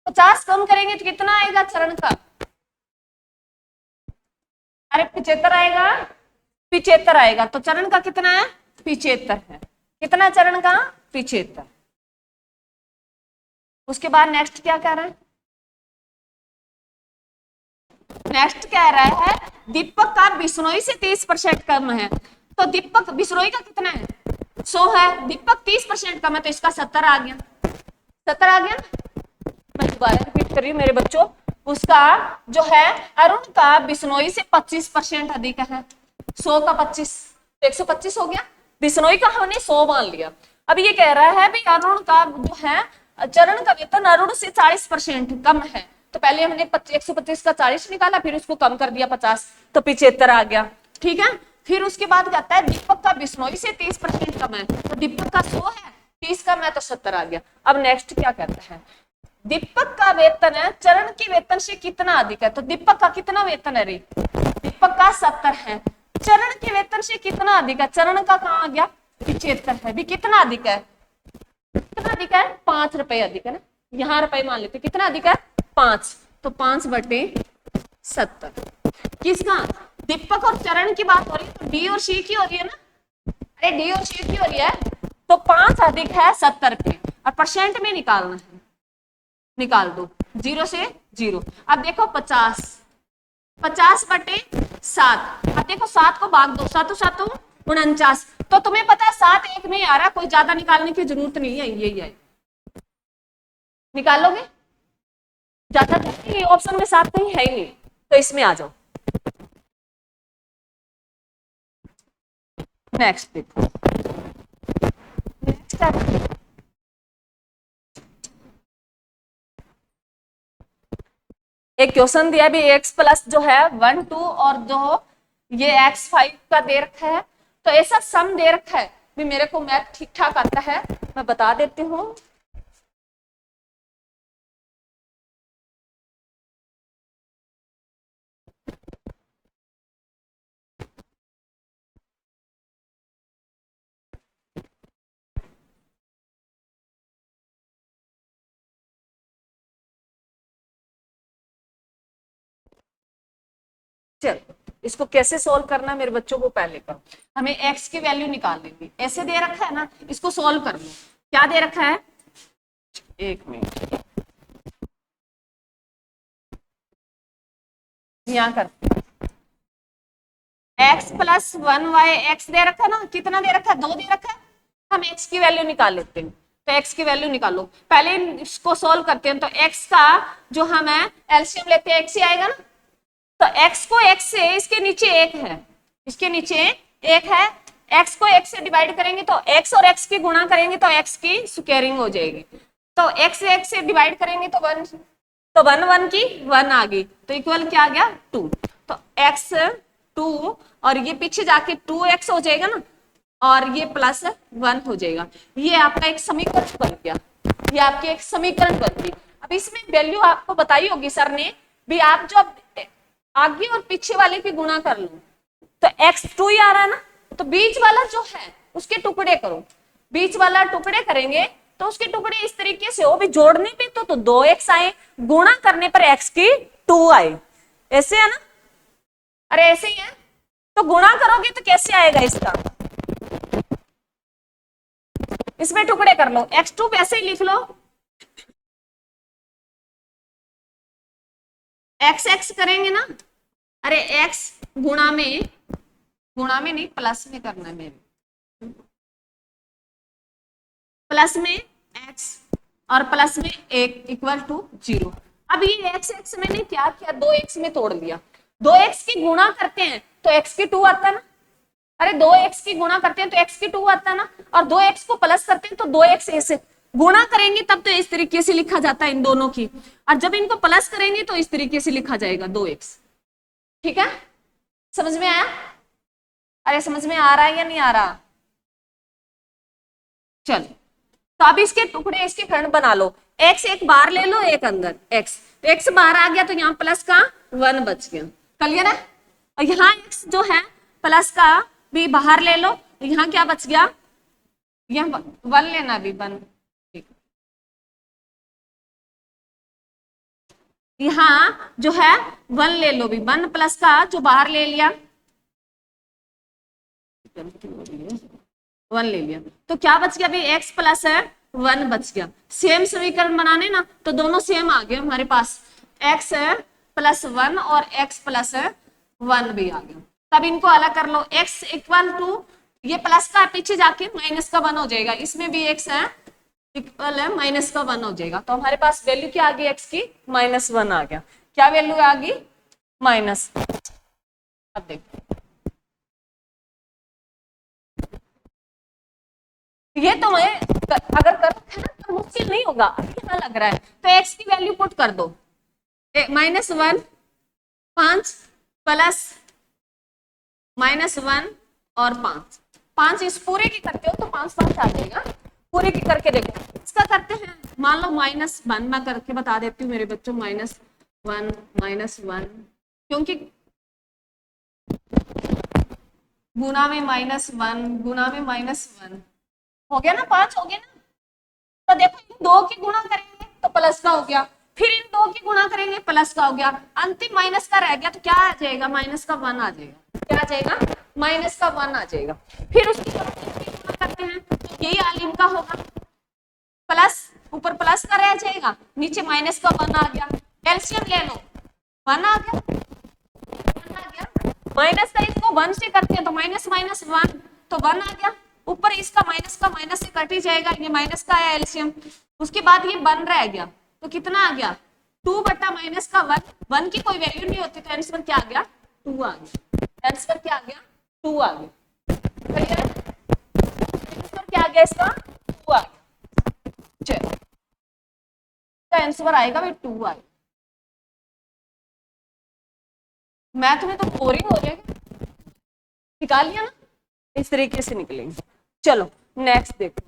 50 कम करेंगे तो कितना आएगा चरण का? अरे 75 आएगा, 75 आएगा। तो चरण का कितना है? 75 है। कितना चरण का? 75। उसके बाद नेक्स्ट क्या कह रहा है? नेक्स्ट कह रहा है दीपक का बिश्नोई से 30% कम है। तो दीपक बिश्नोई का कितना है? 100 है, दीपक 30% कम है, तो इसका 70 आ गया। 70 आ गया। मैं दोबारा रिपीट कर रही हूँ मेरे बच्चों, उसका जो है अरुण का बिश्नोई से 25% अधिक है। 100 का 25 तो 125 हो गया। बिश्नोई का हमने 100 मान लिया। अब ये कह रहा है भी अरुण का जो है चरण का वेतन अरुण से 40% कम है। तो पहले हमने 125 का 40 निकाला, फिर उसको कम कर दिया 50, तो 75 आ गया, ठीक है। फिर उसके बाद कहता है दीपक का बिश्नोई से 30% कम है, तो दीपक का 100 है, 30 कम है, तो 70 आ गया। अब नेक्स्ट क्या कहता है? दीपक का वेतन है चरण के वेतन से कितना अधिक है? तो दीपक का कितना वेतन है रे? दीपक का 70 है। चरण के वेतन से कितना अधिक है? चरण का कहाँ आ गया? 75 है भी। कितना अधिक है? कितना अधिक है, 5 रुपए अधिक है ना, यहाँ रुपए मान लेते, कितना अधिक है 5, तो 5/70 किसका, दीपक और चरण की बात हो रही है, तो डी और सी की हो रही है ना, अरे डी और सी की हो रही है, तो 5 अधिक है 70 पे, और परसेंट में निकालना है, निकाल दो 0 से 0। अब देखो 50/7, अब देखो 7 को भाग दो, 7 7 49, तो तुम्हें पता है 7 एक में आ रहा, कोई ज्यादा निकालने की जरूरत नहीं है, यही है, निकालोगे ज्यादा, ऑप्शन में 7 कहीं है ही नहीं, तो इसमें आ जाओ। नेक्स्ट देखो, नेक्स्ट एक क्वेश्चन दिया भी, x प्लस जो है 1 2 और जो ये x5 का दे रखा है, तो ऐसा सम दे रखा है भी, मेरे को मैथ ठीक ठाक आता है, मैं बता देती हूँ। चलो इसको कैसे सोल्व करना है मेरे बच्चों को पहले करो, हमें x की वैल्यू निकाल लेंगे, ऐसे दे रखा है ना, इसको सोल्व कर लो, क्या दे रखा है, 1 मिनट यहाँ करते हैं, x प्लस 1y x दे रखा है ना, कितना दे रखा है, 2 दे रखा है, हम x की वैल्यू निकाल लेते हैं, तो x की वैल्यू निकालो, पहले इसको सोल्व करते हैं, तो x का जो हम है एलसीएम लेते हैं, x ही आएगा ना, तो x को x से, इसके नीचे 1 है, इसके नीचे 1 है, x को x से डिवाइड करेंगे तो x और x की गुणा करेंगे तो x की स्क्वायरिंग हो जाएगी, तो x से डिवाइड करेंगे तो 1, तो 1 1 की 1 आ गई, तो इक्वल क्या आ गया 2, तो x 2 और ये पीछे जाके 2x हो जाएगा ना, और ये +1 हो जाएगा, ये आपका एक समीकरण बन गया, ये आपकी एक समीकरण बन गई। अब इसमें वैल्यू आपको बताई होगी सर ने भी, आप जो आगे और पीछे वाले की गुणा कर लो, तो x2 ही आ रहा है ना, तो बीच वाला जो है उसके टुकड़े करो, बीच वाला टुकड़े करेंगे तो उसके टुकड़े इस तरीके से हो भी, जोड़ने पे तो 2x आए, गुणा करने पर x की 2 आए, ऐसे है ना, अरे ऐसे ही है, तो गुणा करोगे तो कैसे आएगा इसका, इसमें टुकड़े कर लो, x2 वैसे ही लिख लो, x करेंगे ना, अरे x गुणा में नहीं प्लस में करना है मेरे, प्लस में x और प्लस में 1 इक्वल टू 0। अब ये x मैंने क्या किया, 2x में तोड़ दिया, 2x की गुणा करते हैं तो x की 2 आता ना, अरे 2x की गुणा करते हैं तो x की 2 आता ना, और 2x को प्लस करते हैं तो 2x ऐसे गुणा करेंगे तब तो इस तरीके से लिखा जाता है इन दोनों की, और जब इनको प्लस करेंगे तो इस तरीके से लिखा जाएगा 2x, ठीक है, समझ में आया, अरे समझ में आ रहा है या नहीं आ रहा, चलो तो अब इसके टुकड़े, इसके खंड बना लो, x एक बाहर ले लो, एक अंदर, x तो x बाहर आ गया तो यहाँ प्लस का 1 बच गया, क्लियर है, और यहाँ x जो है प्लस का भी बाहर ले लो, तो यहाँ क्या बच गया, यहाँ 1 लेना भी 1, यहाँ जो है 1 ले लो भी, 1 प्लस का जो बाहर ले लिया 1 ले लिया, तो क्या बच गया भाई, x प्लस है 1 बच गया, सेम समीकरण बनाने ना तो दोनों सेम आ गए हमारे पास, x प्लस 1 और x प्लस 1 भी आ गया, तब इनको अलग कर लो, x इक्वल टू ये प्लस का पीछे जाके माइनस का 1 हो जाएगा, इसमें भी x है इक्वल है माइनस का 1 हो जाएगा, तो हमारे पास वैल्यू क्या आ गई x की, -1 आ गया, क्या वैल्यू आ गई माइनस, अब देखो ये तो मैं अगर कर है ना तो मुश्किल नहीं होगा, यहाँ लग रहा है तो x की वैल्यू पुट कर दो, -1 5 प्लस -1 और 5 इस पूरे की करते हो तो 5 5 आ जाएगा, पूरे की करके देखो, इसका करते हैं, मान लो -1 मैं करके बता देती हूँ मेरे बच्चों, -1 क्योंकि गुना में -1 गुना में -1 हो गया ना, 5 हो गया ना, तो देखो इन दो की गुणा करेंगे तो प्लस का हो गया, फिर इन दो की गुणा करेंगे प्लस का हो गया, अंतिम माइनस का रह गया तो क्या आ जाएगा, माइनस का 1 आ जाएगा। क्या आ जाएगा, माइनस का 1 आ जाएगा। फिर उसकी गुणा करते हैं तो यही आलिम का होगा, प्लस ऊपर प्लस का रह जाएगा, नीचे माइनस का 1 आ गया। एलसीएम ले लो, 1 आ गया, 1 आ गया। माइनस का इसको 1 से करते हैं तो माइनस माइनस 1 तो 1 आ गया। ऊपर इसका माइनस से कट ही जाएगा, ये माइनस का है एलसीएम। उसके बाद ये 1 रह गया तो कितना आ गया, 2 बटा माइनस का 1, 1 की कोई वैल्यू नहीं होती तो आंसर क्या आ गया, 2 आ गया। आंसर क्या आ गया, 2 आ गया। आंसर क्या आ गया इसका, 2 आ गया। चलो तो आंसर आएगा भाई 2 आएगा। मैथ में तो बोरिंग हो जाएगा, निकाल लिया ना, इस तरीके से निकलेंगे। चलो नेक्स्ट देखो,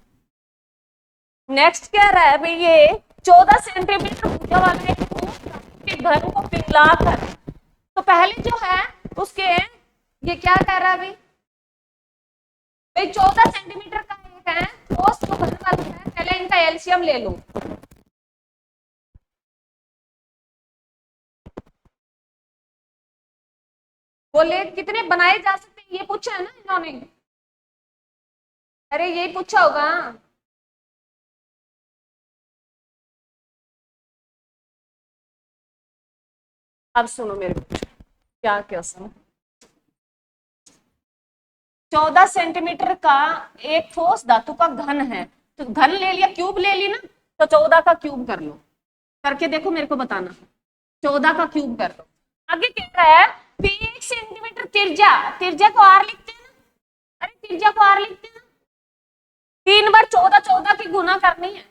नेक्स्ट क्या रहा है भाई, ये 14 सेंटीमीटर भुजा वाले के घन को पिघलाकर, तो पहले जो है उसके ये क्या कह रहा है भाई 14 सेंटीमीटर का एक है ठोस जो घन वाला है, पहले इनका एलसीएम ले लो। बोले कितने बनाए जा सकते हैं, ये पूछा है ना इन्होंने, अरे यही पूछा होगा। अब सुनो मेरे को क्या क्या सुनो, 14 सेंटीमीटर का एक ठोस धातु का घन है, तो घन ले लिया, क्यूब ले ली ना, तो 14 का क्यूब कर लो, करके देखो मेरे को बताना, 14 का क्यूब कर लो। आगे कह रहा है 1 सेंटीमीटर त्रिज्या, त्रिज्या को आर लिखते हैं ना, अरे त्रिज्या को आर लिखते हैं ना, 3 बार 14 14 की गुना करनी है,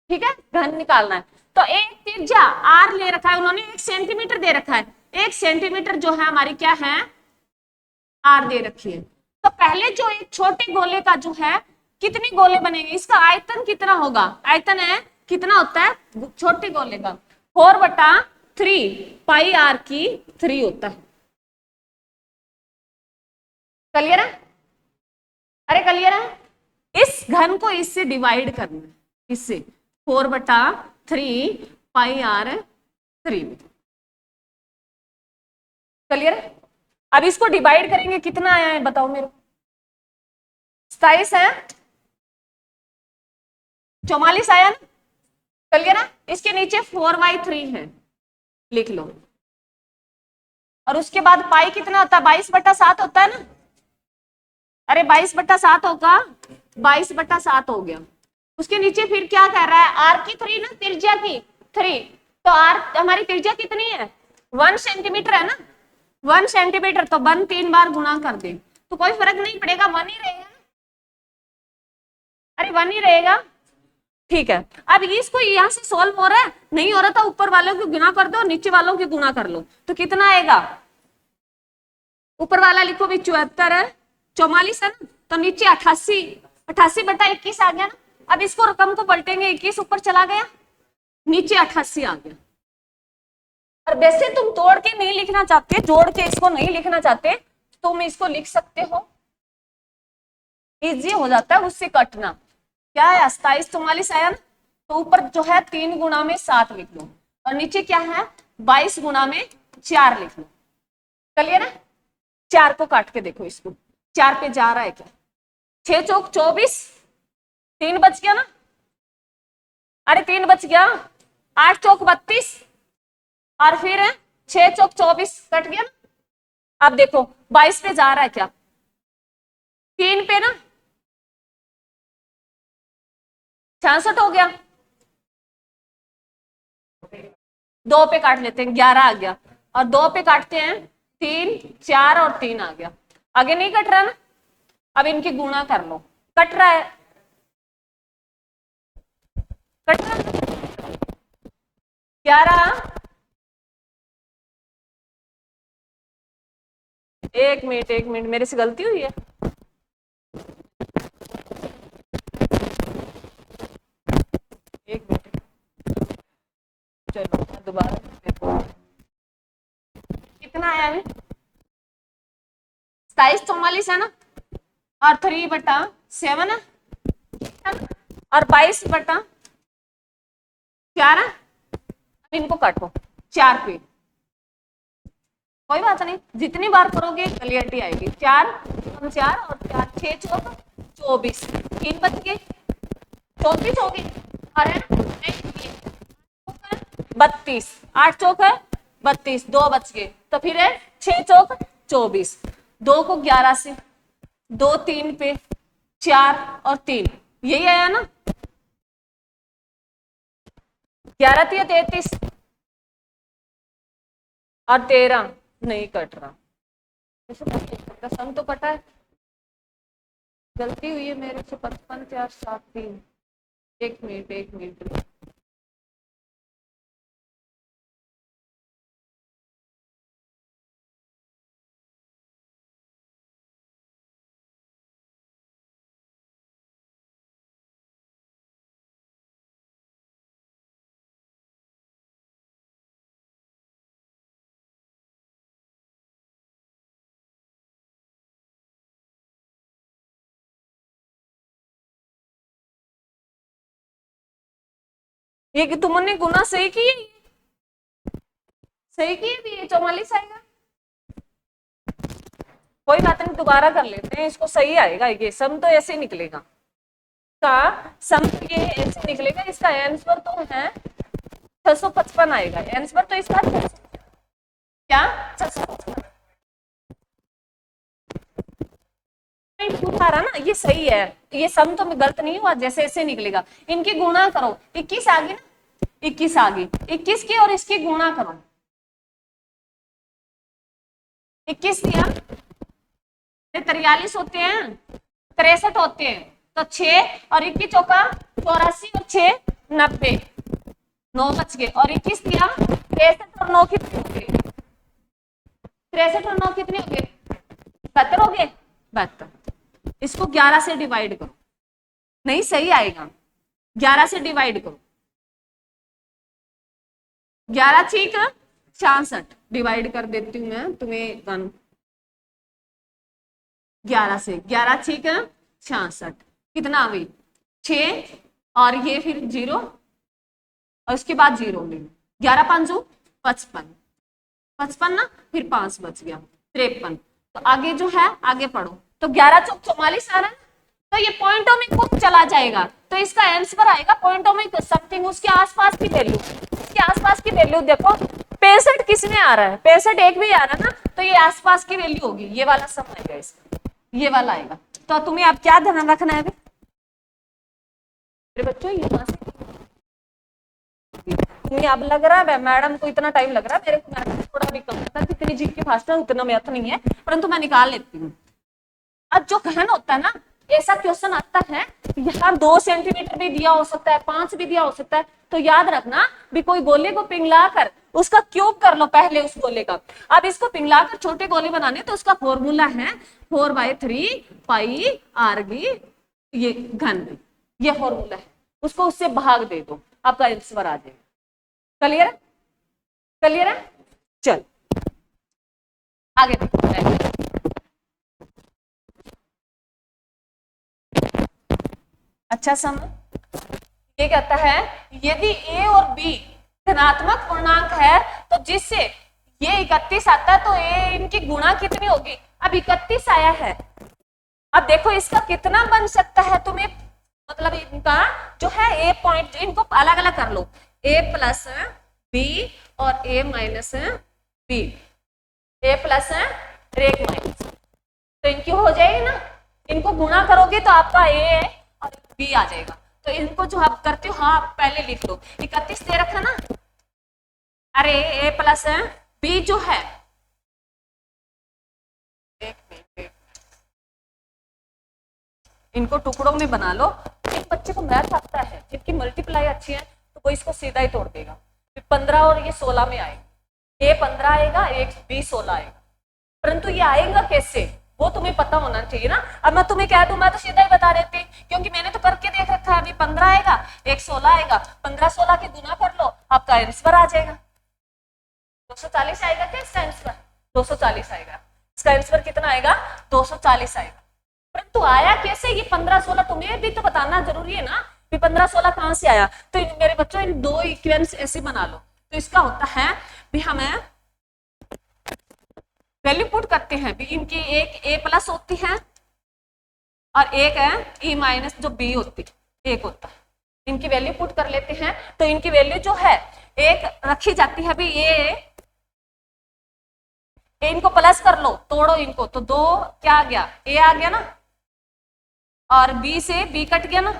ठीक है, घन निकालना है। तो एक त्रिज्या आर ले रखा है उन्होंने, 1 सेंटीमीटर दे रखा है, 1 सेंटीमीटर जो है हमारी क्या है, आर दे रखी है। तो पहले जो एक छोटे गोले का जो है कितने गोले बनेंगे, इसका आयतन कितना होगा, आयतन है कितना होता है छोटे गोले का, 4/3 पाई आर की 3 होता है। क्लियर है, अरे क्लियर है, इस घन को इससे डिवाइड करना है, इससे 4/3 पाई आर 3 में। क्लियर है, अब इसको डिवाइड करेंगे कितना आया है बताओ मेरे को, 27 है, 44 आया ना, क्लियर है। इसके नीचे 4/3 है, लिख लो। और उसके बाद पाई कितना होता है, 22/7 होता है ना, अरे 22/7 होगा, 22/7 हो गया। उसके नीचे फिर क्या कह रहा है, आर की 3 ना, त्रिज्या की 3, तो आर हमारी त्रिज्या कितनी है, 1 सेंटीमीटर है ना, 1 सेंटीमीटर, तो 1 3 बार गुणा कर दे तो कोई फर्क नहीं पड़ेगा, 1 ही रहेगा, अरे 1 ही रहेगा, ठीक है। अब इसको यहाँ से सोल्व हो रहा है, नहीं हो रहा था, ऊपर वालों की गुना कर दो, नीचे वालों की गुना कर लो, तो कितना आएगा, ऊपर वाला लिखो भी 74 है, 44 है ना, तो नीचे 88, 88/21 आ गया ना। अब इसको रकम को पलटेंगे, 21 ऊपर चला गया, नीचे 88 आ गया। और वैसे तुम तोड़ के नहीं लिखना चाहते, जोड़ के इसको नहीं लिखना चाहते, तुम इसको लिख सकते हो, इजी हो जाता है उससे कटना। क्या है 27 44 आया ना, तो ऊपर जो है 3 गुणा में 7 लिख लो, और नीचे क्या है 22 गुणा में 4 लिख लो। क्लियर है, 4 को काट के देखो, इसको 4 पे जा रहा है क्या, 6 चौक 24, 3 बच गया ना, अरे 3 बच गया, 8 चौक 32, और फिर 6 चौक 24 कट गया ना। अब देखो 22 पे जा रहा है क्या, 3 पे ना 66 हो गया, 2 पे काट लेते हैं, 11 आ गया, और 2 पे काटते हैं 3 4 और 3 आ गया, आगे नहीं कट रहा ना। अब इनकी गुणा कर लो, कट रहा है, कट रहा है, 11, 1 मिनट मेरे से गलती हुई है, एक मिनट, चलो दोबारा देखो कितना आया है, 27 44 है ना, और 3/7 है, और 22/4, अब इनको काटो 4 पे, कोई बात नहीं, जितनी बार करोगे क्लियरिटी आएगी। 4 और 4 और 4, 6 चौक 24, 3 बच गए, 34 हो गई, और 32, 8 चौक है 32, 2 बच गए, तो फिर है 6 चौक 24, 2 को 11 से, 2 3 पे, 4 और 3, यही आया ना, 11 3 33 और 13 नहीं कट रहा, सम तो कटा है, गलती हुई है मेरे से, 55 4 7 3, 1 मिनट 1 मिनट, ये कि तुमने गुना सही किए, सही किए भी, ये 44 आएगा, कोई बात नहीं, दोबारा कर लेते हैं इसको, सही आएगा, ये सम तो ऐसे ही निकलेगा, का सम ये ऐसे निकलेगा, इसका आंसर तो है 655 आएगा, आंसर तो इसका क्या 655 पूछा रहा ना, ये सही है, ये सम तो गलत नहीं हुआ, जैसे ऐसे निकलेगा, इनकी गुणा करो, 21 आ गई ना, 21 आ गई, 21 की और इसकी गुणा करो, 21 दिया 43 होते हैं, 63 होते हैं, तो 6 और 21 चौका 84 और 6 90, 9 बच गए, और 21 दिया 63 और 9 कितने हो गए, 63 और 9 कितने हो गए, 72 हो गए, 72, इसको 11 से डिवाइड करो, नहीं सही आएगा, 11 से डिवाइड करो, 11 ठीक 66, डिवाइड कर देती हूँ मैं तुम्हें, 11 से, 11 ठीक 66, कितना आ गई 6, और ये फिर 0 और उसके बाद 0 में 11 5 55, 55 ना, फिर 5 बच गया 53, तो आगे जो है आगे पढ़ो, तो 11 चौक 44 आ रहा है, तो ये पॉइंटों में कुछ चला जाएगा, तो इसका आंसर आएगा पॉइंटों में समथिंग, उसके आसपास की वैल्यू, उसके आसपास की वैल्यू देखो, 65 किसमें आ रहा है, 65 एक भी आ रहा है ना, तो ये आसपास की वैल्यू होगी, ये वाला सम आएगा इसका, ये वाला आएगा, तो तुम्हें अब क्या ध्यान रखना है मेरे बच्चों, यहाँ से तुम्हें अब लग रहा है मैडम को इतना टाइम लग रहा है, मेरे को मैथ्स थोड़ा भी कम था, जितनी जी के फास्ट है उतना मैथ नहीं है, परंतु मैं निकाल लेती हूँ। अब जो गहन होता है ना, ऐसा क्वेश्चन आता है, यहाँ 2 सेंटीमीटर भी दिया हो सकता है, 5 भी दिया हो सकता है, तो याद रखना भी कोई गोले को पिघला कर उसका क्यूब कर लो पहले उस गोले का, अब इसको पिघला कर छोटे गोले बनाने, तो उसका फॉर्मूला है 4/3 पाई आरगी, ये घन, ये फॉर्मूला है, उसको उससे भाग दे दो, आपका आंसर आ जाएगा, क्लियर है, क्लियर है, चल आगे देखते हैं। अच्छा समझ, ये कहता है यदि a और b धनात्मक पूर्णांक है, तो जिससे ये 31 आता है, तो a इनकी गुणा कितनी होगी, अब 31 आया है, अब देखो इसका कितना बन सकता है, तुम्हें मतलब इनका जो है a पॉइंट, इनको अलग अलग कर लो, a प्लस b और a minus b, a plus एक माइनस, तो इनकी हो जाएगी ना, इनको गुणा करोगे तो आपका a और b आ जाएगा, तो इनको जो आप करते हो, हाँ आप पहले लिख लो, 31 दे रखा ना, अरे a प्लस b जो है, इनको टुकड़ों में बना लो, एक बच्चे को मैथ आता है, जिनकी मल्टीप्लाई अच्छी है, तो वो इसको सीधा ही तोड़ देगा, 15 और ये 16 में आएगा, a 15 आएगा, एक b 16 आएगा, परंतु ये आएगा कैसे वो तुम्हें पता होना चाहिए ना, अब मैं तुम्हें कह दूं, मैं तो सीधा ही बता देती, क्योंकि मैंने तो करके देख रखा है, अभी 15 आएगा, एक 16 आएगा, 15 16 के गुना कर लो, आपका आंसर आ जाएगा, 240 आएगा क्या इसका आंसर, 240 आएगा, इसका आंसर कितना आएगा, 240 आएगा, परंतु आया कैसे ये 15 16, तुम्हें भी तो बताना जरूरी है ना, भी 15 16 कहां से आया? तो मेरे बच्चों इन दो इक्वेशंस ऐसे बना लो। तो इसका होता है भी हमें वैल्यू पुट करते हैं भी इनकी एक ए प्लस होती है और एक है ई माइनस जो बी होती है, एक होता है। इनकी वैल्यू पुट कर लेते हैं तो इनकी वैल्यू जो है एक रखी जाती है भी ये इनको प्लस कर लो, तोड़ो इनको, तो दो क्या आ गया? ए आ गया ना, और बी से बी कट गया ना,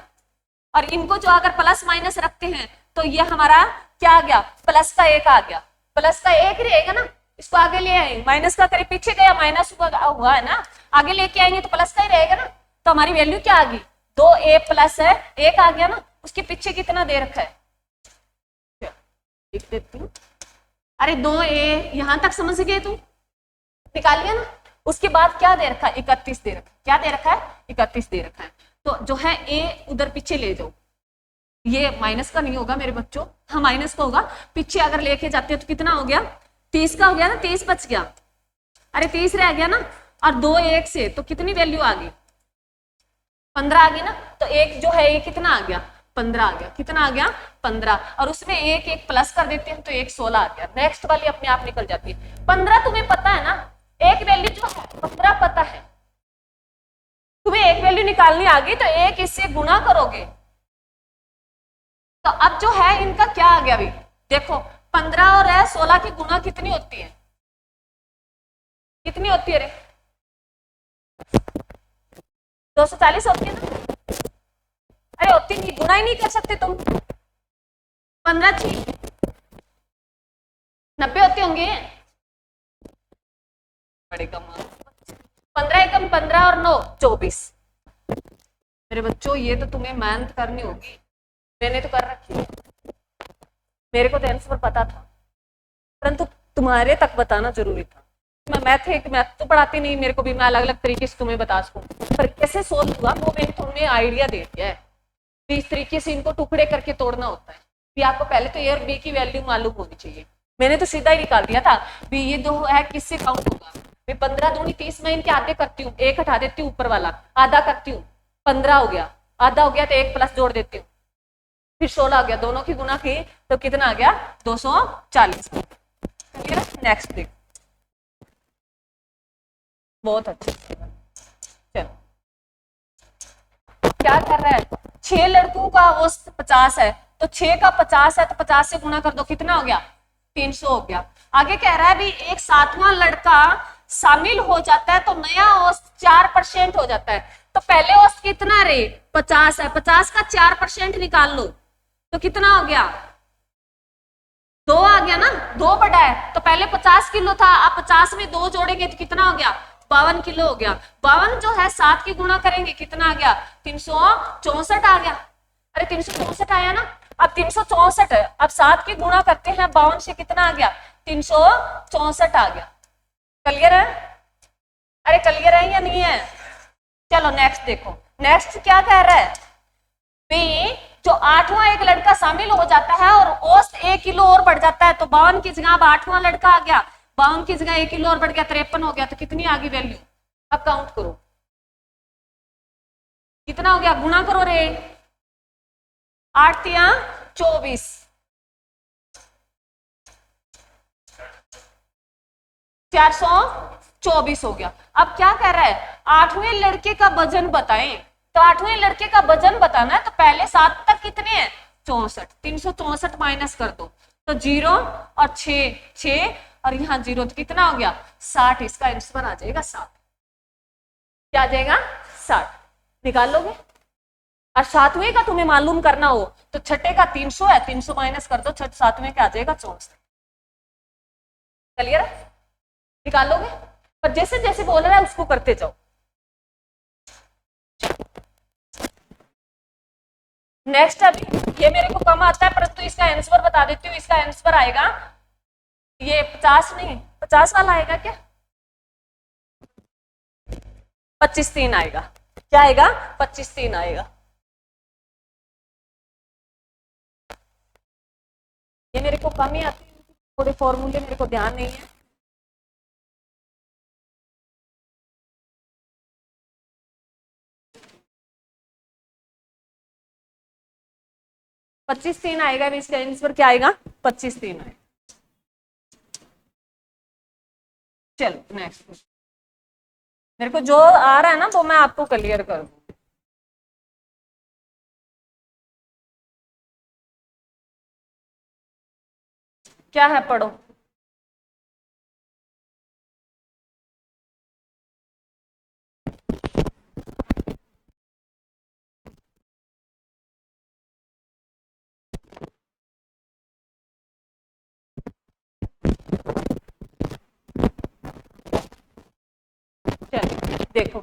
और इनको जो अगर प्लस माइनस रखते हैं तो ये हमारा क्या आ गया? प्लस का एक आ गया। प्लस का एक रहेगा ना, इसको आगे ले आएंगे, माइनस का करीब पीछे गया, माइनस हुआ है ना, आगे लेके आएंगे तो प्लस का ही रहेगा ना। तो हमारी वैल्यू क्या आ गई? 2a प्लस है, एक आ गया ना, उसके पीछे कितना दे रखा है? लिख देती हूँ। अरे 2a यहां तक समझ गए तुम? निकाल लिया ना। उसके बाद क्या दे रखा है? 31 दे रखा है। क्या दे रखा है? 31 दे रखा है। तो जो है a उधर पीछे ले जाओ, ये माइनस का नहीं होगा मेरे बच्चों, हाँ माइनस का होगा। पीछे अगर लेके जाते हैं तो कितना हो गया? 30 का हो गया ना, 30 बच गया। अरे 30 रह गया ना, और 2 1 से तो कितनी वैल्यू आ गई? 15 आ गई ना। तो एक जो है ये कितना आ गया? 15 आ गया। कितना आ गया? 15। और उसमें एक एक प्लस कर देते हैं तो एक 16 आ गया। नेक्स्ट वाली अपने आप निकल जाती है। 15 तुम्हें पता है ना, एक वैल्यू जो है 15 पता है, तुम्हें एक वैल्यू निकालनी आ गई तो एक इससे गुणा करोगे। तो अब जो है इनका क्या आ गया? अभी देखो 15 और 16 की गुणा कितनी होती है? कितनी होती है रे? 240 होती है ना। अरे होती नहीं, गुणा ही नहीं कर सकते तुम। 15 थी 90 होते होंगे, बड़े कम। 15 एकम 15 और 9 24। मेरे बच्चों ये तो तुम्हें मेहनत करनी होगी, मैंने तो कर रखी है। मेरे को तो आंसर पता था, परंतु तुम्हारे तक बताना जरूरी था। मैं मैथ तो पढ़ाती नहीं, मेरे को भी मैं अलग अलग तरीके से तुम्हें बता सकूं, पर कैसे सोल्व हुआ वो मैंने तुम्हें आइडिया दे दिया है। तो इस तरीके से इनको टुकड़े करके तोड़ना होता है। भी आपको पहले तो ए और बी की वैल्यू मालूम होनी चाहिए। मैंने तो सीधा ही निकाल दिया था भी ये दो है किससे काउंट होगा। मैं 15 दूनी 30 में इनके आधे करती हूँ, एक हटा देती हूँ ऊपर वाला, आधा करती हूँ, 15 हो गया, आधा हो गया तो एक प्लस जोड़ देती हूँ, फिर 16 आ गया, दोनों की गुना की तो कितना आ गया? 240। नेक्स्ट देख, बहुत अच्छा। चलो क्या कर रहा है? 6 लड़कों का औसत 50 है, तो 6 का 50 है तो 50 से गुना कर दो, कितना हो गया? 300 हो गया। आगे कह रहा है भी एक 7वां लड़का शामिल हो जाता है तो नया औसत 4% हो जाता है। तो पहले औसत कितना रे? 50 है, 50 का 4% निकाल लो तो कितना हो गया? 2 आ गया ना, 2 बढ़ा है। तो पहले 50 किलो था, अब 50 में 2 जोड़ेंगे तो कितना हो गया? 52 किलो हो गया। 52 जो है 7 की गुणा करेंगे कितना आ गया? 364 आ गया। अरे 364 आया ना। अब 364 है, अब 7 की गुणा करते हैं 52 से, कितना आ गया? 364 आ गया। क्लियर है? अरे क्लियर है या नहीं है? चलो नेक्स्ट देखो, नेक्स्ट क्या कह रहा है? बी जो 8वां एक लड़का शामिल हो जाता है और औसत 1 किलो और बढ़ जाता है, तो 52 की जगह अब 8वां लड़का आ गया, 52 की जगह 1 किलो और बढ़ गया, 53 हो गया। तो कितनी आ गई वैल्यू? अब काउंट करो कितना हो गया, गुणा करो रे। 8 या 24, 424 हो गया। अब क्या कह रहा है? 8वें लड़के का वजन बताएं। तो 8वें लड़के का वजन बताना है तो पहले 7 तक कितने हैं? 64। 364 माइनस कर दो तो 0 और 6 6 और यहाँ 0 तो कितना हो गया? 60। इसका आंसर आ जाएगा 60। क्या आ जाएगा? 60। निकाल लोगे? और 7वें का तुम्हें मालूम करना हो तो छठे का 300 है, 300 माइनस कर दो, 7वें का आ जाएगा 64। क्लियर? निकालोगे? पर जैसे जैसे बोल रहा है उसको करते जाओ। नेक्स्ट अभी ये मेरे को कम आता है परंतु इसका आंसर बता देती हूँ। इसका आंसर आएगा ये 50 नहीं, 50 वाला आएगा क्या? 25/3 आएगा। क्या आएगा? 25/3 आएगा। ये मेरे को कम ही आती है, थोड़े फॉर्मूले मेरे को ध्यान नहीं है। 25-3 आएगा, इसका आंसर क्या आएगा? 25-3 आएगा। चलो नेक्स्ट, मेरे को जो आ रहा है ना वो मैं आपको क्लियर कर दूं। क्या है, पढ़ो। चलो देखो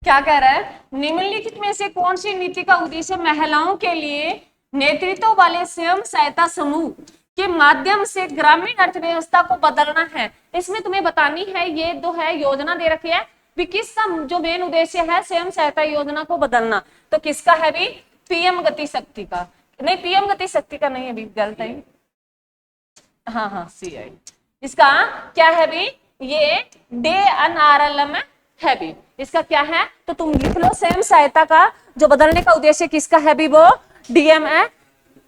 क्या कह रहा है, निम्नलिखित में से कौन सी नीति का उद्देश्य महिलाओं के लिए नेतृत्व वाले स्वयं सहायता समूह के माध्यम से ग्रामीण अर्थव्यवस्था को बदलना है। इसमें तुम्हें बतानी है, ये जो है योजना दे रखी है भी, किसका जो मेन उद्देश्य है स्वयं सहायता योजना को बदलना, तो किसका है भी? पीएम गति शक्ति का। नहीं, पीएम गति शक्ति का नहीं है भी, गलत है। हाँ हाँ, सीआई। इसका क्या है भी? ये DNRLM है भी। इसका क्या है तो तुम लिख लो, स्वयं सहायता का जो बदलने का उद्देश्य किसका है भी? वो DM है,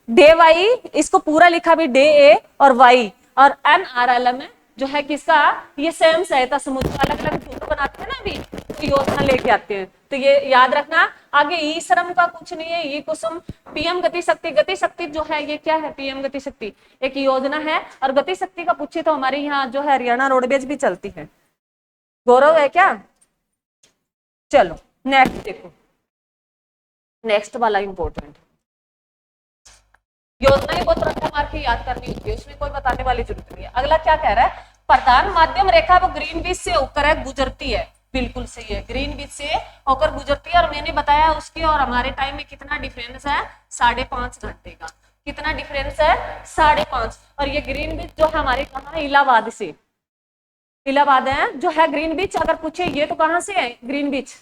डे वाई, इसको पूरा लिखा भी डे ए और वाई, और NRLM जो है किसका? ये स्वयं सहायता समूह अलग अलग फोटो बनाते हैं ना अभी, तो योजना लेके आते हैं, तो ये याद रखना। आगे ई श्रम का कुछ नहीं है, ये कुसुम पीएम गति शक्ति। गति शक्ति जो है ये क्या है? पीएम गति शक्ति एक योजना है, और गति शक्ति का पूछे तो हमारे यहाँ जो है हरियाणा रोडवेज भी चलती है। गौरव है क्या? चलो नेक्स्ट देखो, नेक्स्ट वाला इंपॉर्टेंट योजना ही बहुत रट्टा मार के याद करनी होती है, उसमें कोई बताने वाली जरूरत नहीं है। अगला क्या कह रहा है? प्रधान माध्यम रेखा वो ग्रीनविच से होकर गुजरती है। बिल्कुल सही है, ग्रीनविच से होकर गुजरती है, और मैंने बताया उसके और हमारे टाइम में कितना डिफरेंस है? 5.5 घंटे का। कितना डिफरेंस है? 5.5। और ये ग्रीनविच जो है हमारे कहाँ? इलाहाबाद से, इलाहाबाद है जो है ग्रीनविच। अगर पूछे ये तो कहाँ से है ग्रीनविच?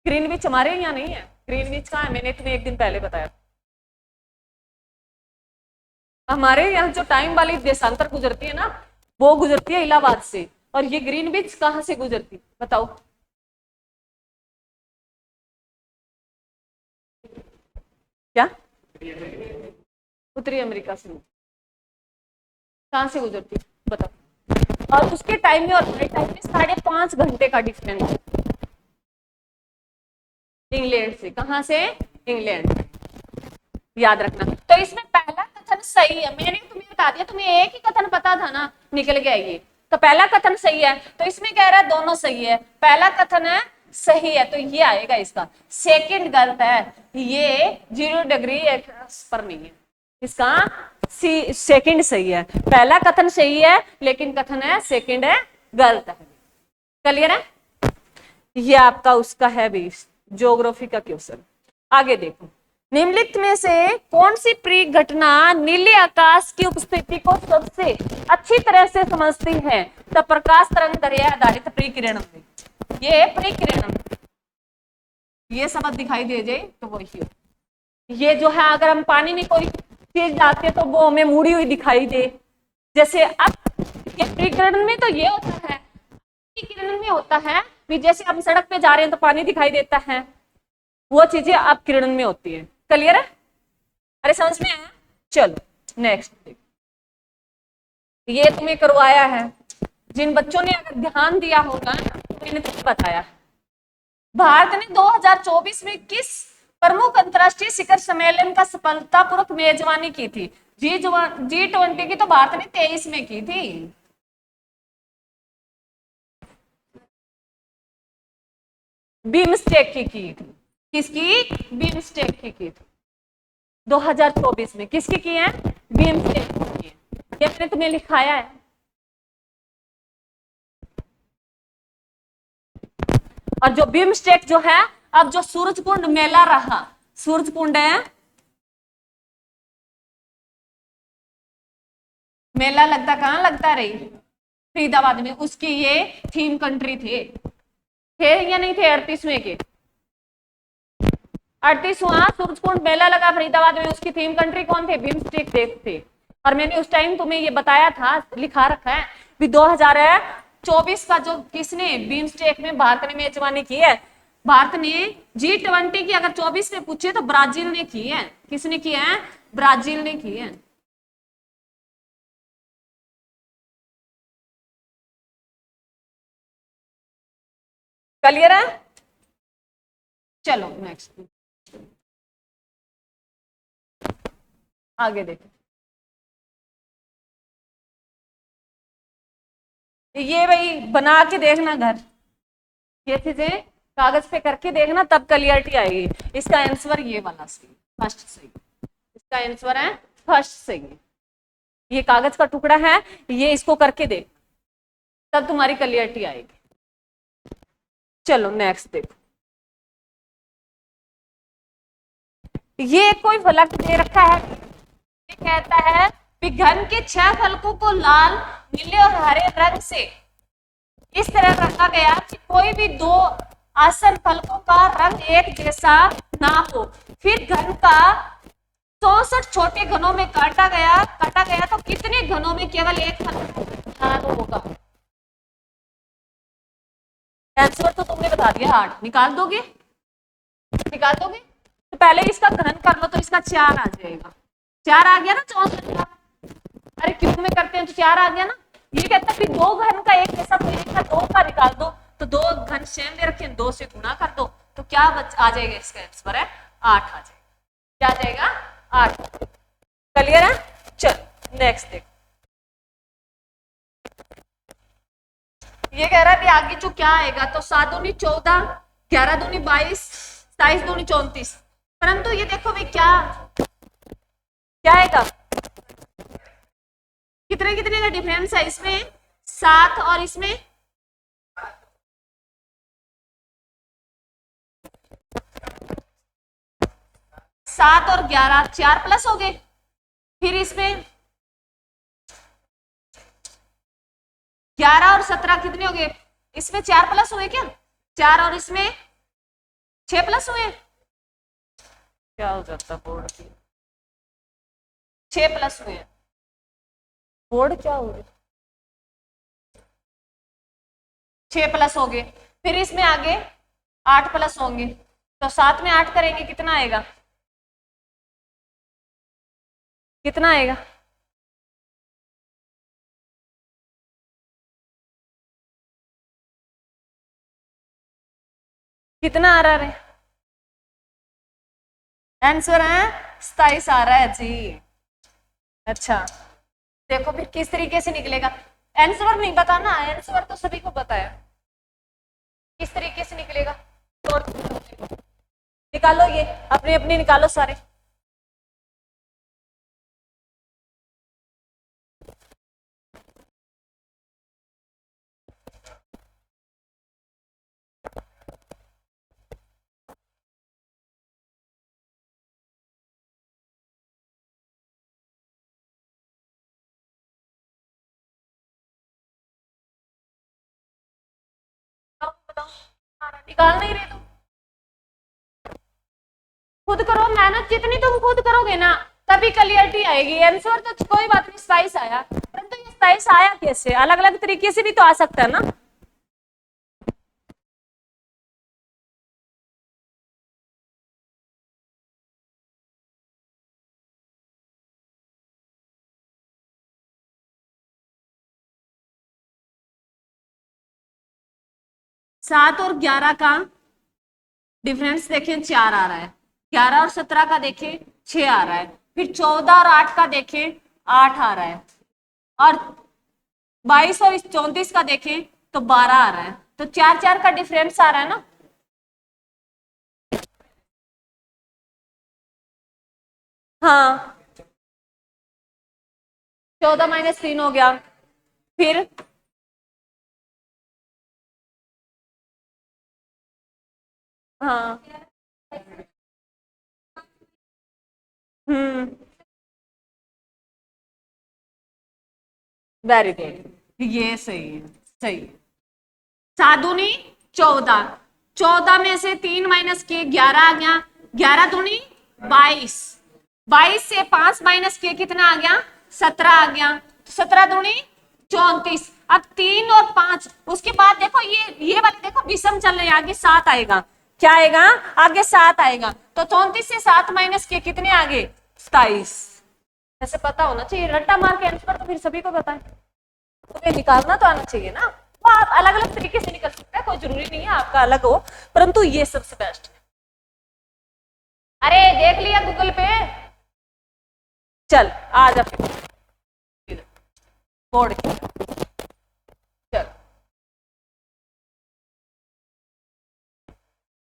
ग्रीनविच हमारे यहाँ नहीं है। ग्रीनविच कहाँ है? मैंने तुम्हें एक दिन पहले बताया। हमारे यहाँ जो टाइम वाली देशांतर गुजरती है ना, वो गुजरती है इलाहाबाद से। और ये ग्रीनविच कहाँ से गुजरती बताओ? क्या? उत्तरी अमेरिका से। कहाँ से गुजरती बताओ? और उसके टाइम में और हमारे टाइम में 5.5 घंटे का डिफरेंस। इंग्लैंड से। कहाँ से? इंग्लैंड। याद रखना। तो इसमें पहला कथन सही है, मैंने तुम्हें बता दिया, तुम्हें एक ही कथन पता था ना, निकल गया ये। तो पहला कथन सही है, तो इसमें कह रहा है दोनों सही है। पहला कथन है सही है तो ये आएगा इसका। सेकंड गलत है, ये 0 डिग्री पर नहीं है। इसका सेकंड सही है। पहला कथन सही है लेकिन कथन है सेकंड है गलत है। क्लियर है? ये आपका उसका है भी ज्योग्राफी का क्वेश्चन। आगे देखो, निम्नलिखित में से कौन सी परिघटना नीले आकाश की उपस्थिति को सबसे अच्छी तरह से समझती है? तो प्रकाश तरंग दैर्ध्य आधारित परिकिरण में ये परिकिरण, ये शब्द दिखाई दे जाए तो वही। ये जो है अगर हम पानी में कोई चीज डालते तो वो हमें मुड़ी हुई दिखाई दे। जैसे अब ये परिकिरण में तो ये होता है, किरण में होता है भी, जैसे हम सड़क पे जा रहे हैं तो पानी दिखाई देता है, वो चीजें अब किरण में होती है। क्लियर है? अरे समझ में आया? चलो नेक्स्ट, ये तुम्हें करवाया है, जिन बच्चों ने अगर ध्यान दिया होगा तो मैंने तुम्हें बताया। भारत ने 2024 में किस प्रमुख अंतरराष्ट्रीय शिखर सम्मेलन का सफलतापूर्वक मेजबानी की थी? G20 की तो भारत ने 23 में की थी। बिम्स्टेक की थी। किसकी? बिम्स्टेक की थी 2024 में। किसकी की है? बिम्स्टेक की है। ये मैंने तुम्हें लिखाया है। और जो बिम्स्टेक जो है, अब जो सूरजकुंड मेला रहा, सूरजकुंड है मेला लगता कहाँ लगता रही? फरीदाबाद में। उसकी ये थीम कंट्री थे या नहीं थे? 38वें के 38वां सूरजकुंड मेला लगा फरीदाबाद में, उसकी थीम कंट्री कौन थे? बिम्स्टेक देश थे। और मैंने उस टाइम तुम्हें ये बताया था, लिखा रखा है भी 2024 का जो किसने बिम्स्टेक में भारत ने मेजबानी की है, भारत ने G20 की अगर 24 में पूछे तो ब्राजील ने की है। किसने की है? ब्राजील ने की है। क्लियर है? चलो नेक्स्ट आगे देखो। ये भाई बना के देखना घर, ये चीजें कागज पे करके देखना, तब क्लियरिटी आएगी। इसका आंसर ये वाला सही, फर्स्ट सही। इसका आंसर है फर्स्ट सही। ये कागज का टुकड़ा है, ये इसको करके देख, तब तुम्हारी क्लियरिटी आएगी। चलो नेक्स्ट देखो। ये कोई फलक दे रखा है, ये कहता है कि घन के 6 फलकों को लाल, नीले और हरे रंग से इस तरह रखा गया कि कोई भी 2 आसन फलकों का रंग एक जैसा ना हो। फिर घन का 64 छोटे घनों में काटा गया तो कितने घनों में केवल एक फल होगा? आंसर तो तुमने बता दिया 8। निकाल दोगे? तो पहले इसका घन कर लो, तो इसका 4 आ जाएगा। 4 आ गया ना 64 का। अरे क्यूब में करते हैं तो 4 आ गया ना। ये कहता है कि 2 घन का एक जैसा, तो एक का 2 का निकाल दो, तो 2 घन सेम दे रखे हैं, 2 से गुणा कर दो, तो क्या आ जाएगा? इसका आंसर है 8 आ जाएगा। क्या आ जाएगा? 8। क्लियर है? चल नेक्स्ट देखो। ये कह रहा है आगे जो क्या आएगा, तो 7 दूनी 14, 11 दूनी 22, 27 दूनी 34। परंतु ये देखो भाई क्या आएगा, कितने कितने का डिफरेंस है इसमें? 7 और इसमें 7 और 11, 4 प्लस हो गए। फिर इसमें 11 और 17 कितने हो गए? इसमें 4 प्लस हुए क्या? 4 और इसमें 6 प्लस हुए। क्या हो जाता बोर्ड की? 6 प्लस हुए। बोर्ड क्या हो गया? 6 प्लस हो गए। फिर इसमें आगे 8 प्लस होंगे, तो 7 में 8 करेंगे कितना आएगा? कितना आएगा? कितना आ रहा है? आंसर है 27 आ रहा है जी। अच्छा देखो फिर किस तरीके से निकलेगा। आंसर नहीं पता ना, आंसर तो सभी को पता है, किस तरीके से निकलेगा तो निकालो। ये अपने अपने निकालो सारे। निकाल नहीं रहे तुम, खुद करो मेहनत। जितनी तुम खुद करोगे ना तभी क्लियरिटी आएगी। आंसर तो कोई बात नहीं 27 आया, परंतु ये 27 आया कैसे? अलग अलग तरीके से भी तो आ सकता है ना। सात और 11 का डिफरेंस देखें 4 आ रहा है, 11 और 17 का देखें 6 आ रहा है, फिर 14 और 8 का देखें 8 आ रहा है, और 22 और 34 का देखें तो 12 आ रहा है। तो 4 का डिफरेंस आ रहा है ना। हाँ 14 माइनस 3 हो गया। फिर हाँ वेरी गुड, ये सही है, सही है। 7 दूनी 14, 14 में से 3 माइनस किए 11 आ गया, 11 दूनी 22, 22 से 5 माइनस किए कितना आ गया? 17 आ गया, 17 दूनी 34। अब 3 और 5, उसके बाद देखो ये वाले देखो विषम चल रहे हैं, आगे 7 आएगा, क्या आएगा आगे 7 आएगा, तो 34 से 7 माइनस किए कितने आगे 27। ऐसे पता होना चाहिए, रट्टा मार के आंसर तो फिर सभी को पता है, तो निकालना तो आना चाहिए ना। वो आप अलग अलग तरीके से निकल सकते हैं, कोई जरूरी नहीं है आपका अलग हो, परंतु ये सबसे बेस्ट है। अरे देख लिया गूगल पे, चल आ जा फिर बोर्ड की। चल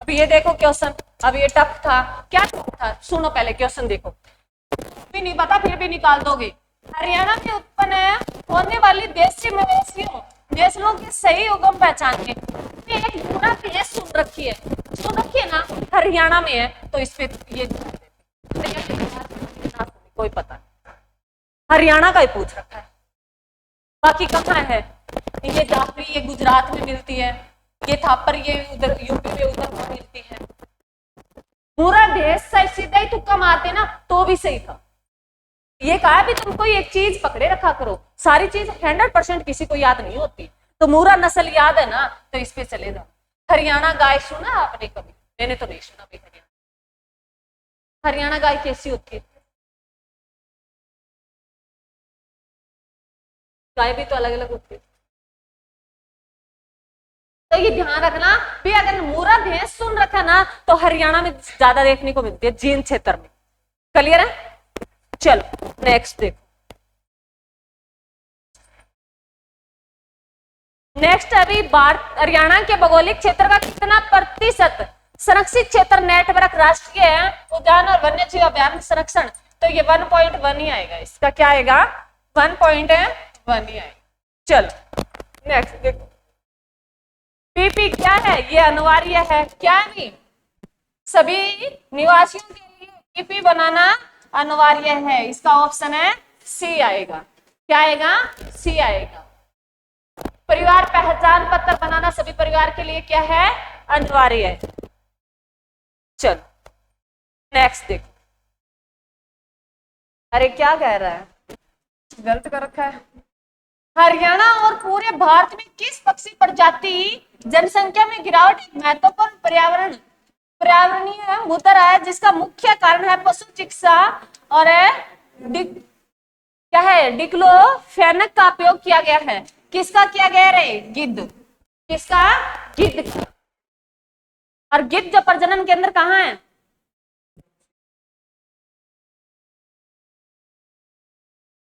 अब ये देखो क्वेश्चन, अब ये टफ था, क्या टफ था सुनो पहले क्वेश्चन देखो, भी नहीं पता फिर भी निकाल दोगे। हरियाणा में उत्पन्न होने वाली देशी मवेशियों नस्लों की सही उगम पहचानिए। एक पूरा केस सुन रखी है ना, हरियाणा में है, तो इस पे ये कोई पता नहीं, हरियाणा का ही पूछ रखा है, बाकी कहाँ है। ये जाफरी ये गुजरात में मिलती है, ये थापर ये उधर यूपी में उधर मिलती है। पूरा देश सीधा ही तुक्का मारते ना तो भी सही था। ये कहा भी तुमको एक चीज पकड़े रखा करो, सारी चीज 100% किसी को याद नहीं होती, तो मूरा नस्ल याद है ना, तो इस पे चले जाओ। हरियाणा गाय सुना आपने कभी? मैंने तो नहीं सुना भाई। हरियाणा गाय कैसी होती है? गाय भी तो अलग अलग होती है, तो ये ध्यान रखना भी, अगर मूरा भैंस सुन रखा ना तो हरियाणा में ज्यादा देखने को मिलती है, जींद क्षेत्र में। क्लियर है? चलो नेक्स्ट देखो, नेक्स्ट अभी हरियाणा के भौगोलिक क्षेत्र का कितना प्रतिशत संरक्षित क्षेत्र नेटवर्क राष्ट्रीय उद्यान और वन्य जीव अभ्यारण्य संरक्षण, तो ये 1.1 ही आएगा, इसका क्या आएगा 1.1 ही आएगा। चलो नेक्स्ट देखो, पीपी क्या है? ये अनिवार्य है, क्या है? सभी निवासियों के लिए पीपी बनाना अनिवार्य है, इसका ऑप्शन है सी आएगा। क्या आएगा? सी आएगा। परिवार पहचान पत्र बनाना सभी परिवार के लिए क्या है? अनिवार्य है। चलो नेक्स्ट देखो, अरे क्या कह रहा है, गलत कर रखा है। हरियाणा और पूरे भारत में किस पक्षी प्रजाति जनसंख्या में गिरावट एक महत्वपूर्ण पर्यावरणीय मुद्दा है, जिसका मुख्य कारण है पशु चिकित्सा और क्या है डिक्लोफेनक का उपयोग किया गया है। किसका किया गया रे? गिद्ध। किसका? गिद्ध का। और गिद्ध जो प्रजनन केंद्र कहाँ है?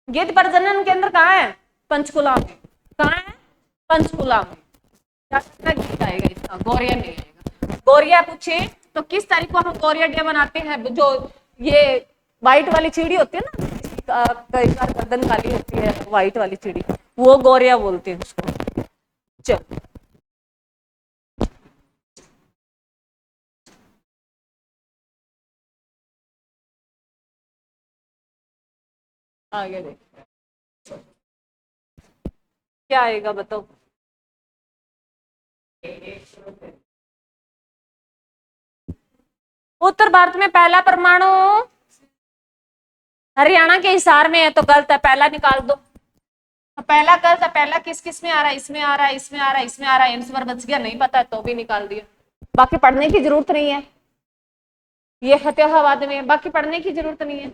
गिद्ध प्रजनन केंद्र कहाँ है? पंचकुला में। कहाँ है? पंचकुला में। गिद्ध आएगा इसका, गौरिया नहीं आएगा। गौरिया पूछे तो किस तारीख को हम गौरिया डे मनाते हैं? जो ये व्हाइट वाली चिड़ी होती है ना, कई बार गर्दन काली होती है, व्हाइट वाली चिड़ी, वो गौरिया बोलते हैं उसको। चल आगे देख क्या आएगा बताओ। उत्तर भारत में पहला परमाणु हरियाणा के हिसार में है, तो गलत है, पहला निकाल दो। पहला गलत है, पहला किस किस में आ रहा है? इसमें आ रहा है, इसमें आ रहा है, इसमें आ रहा है, आंसर बच गया, नहीं पता है तो भी निकाल दिया, बाकी पढ़ने की जरूरत नहीं है। ये फतेहाबाद में, बाकी पढ़ने की जरूरत नहीं है।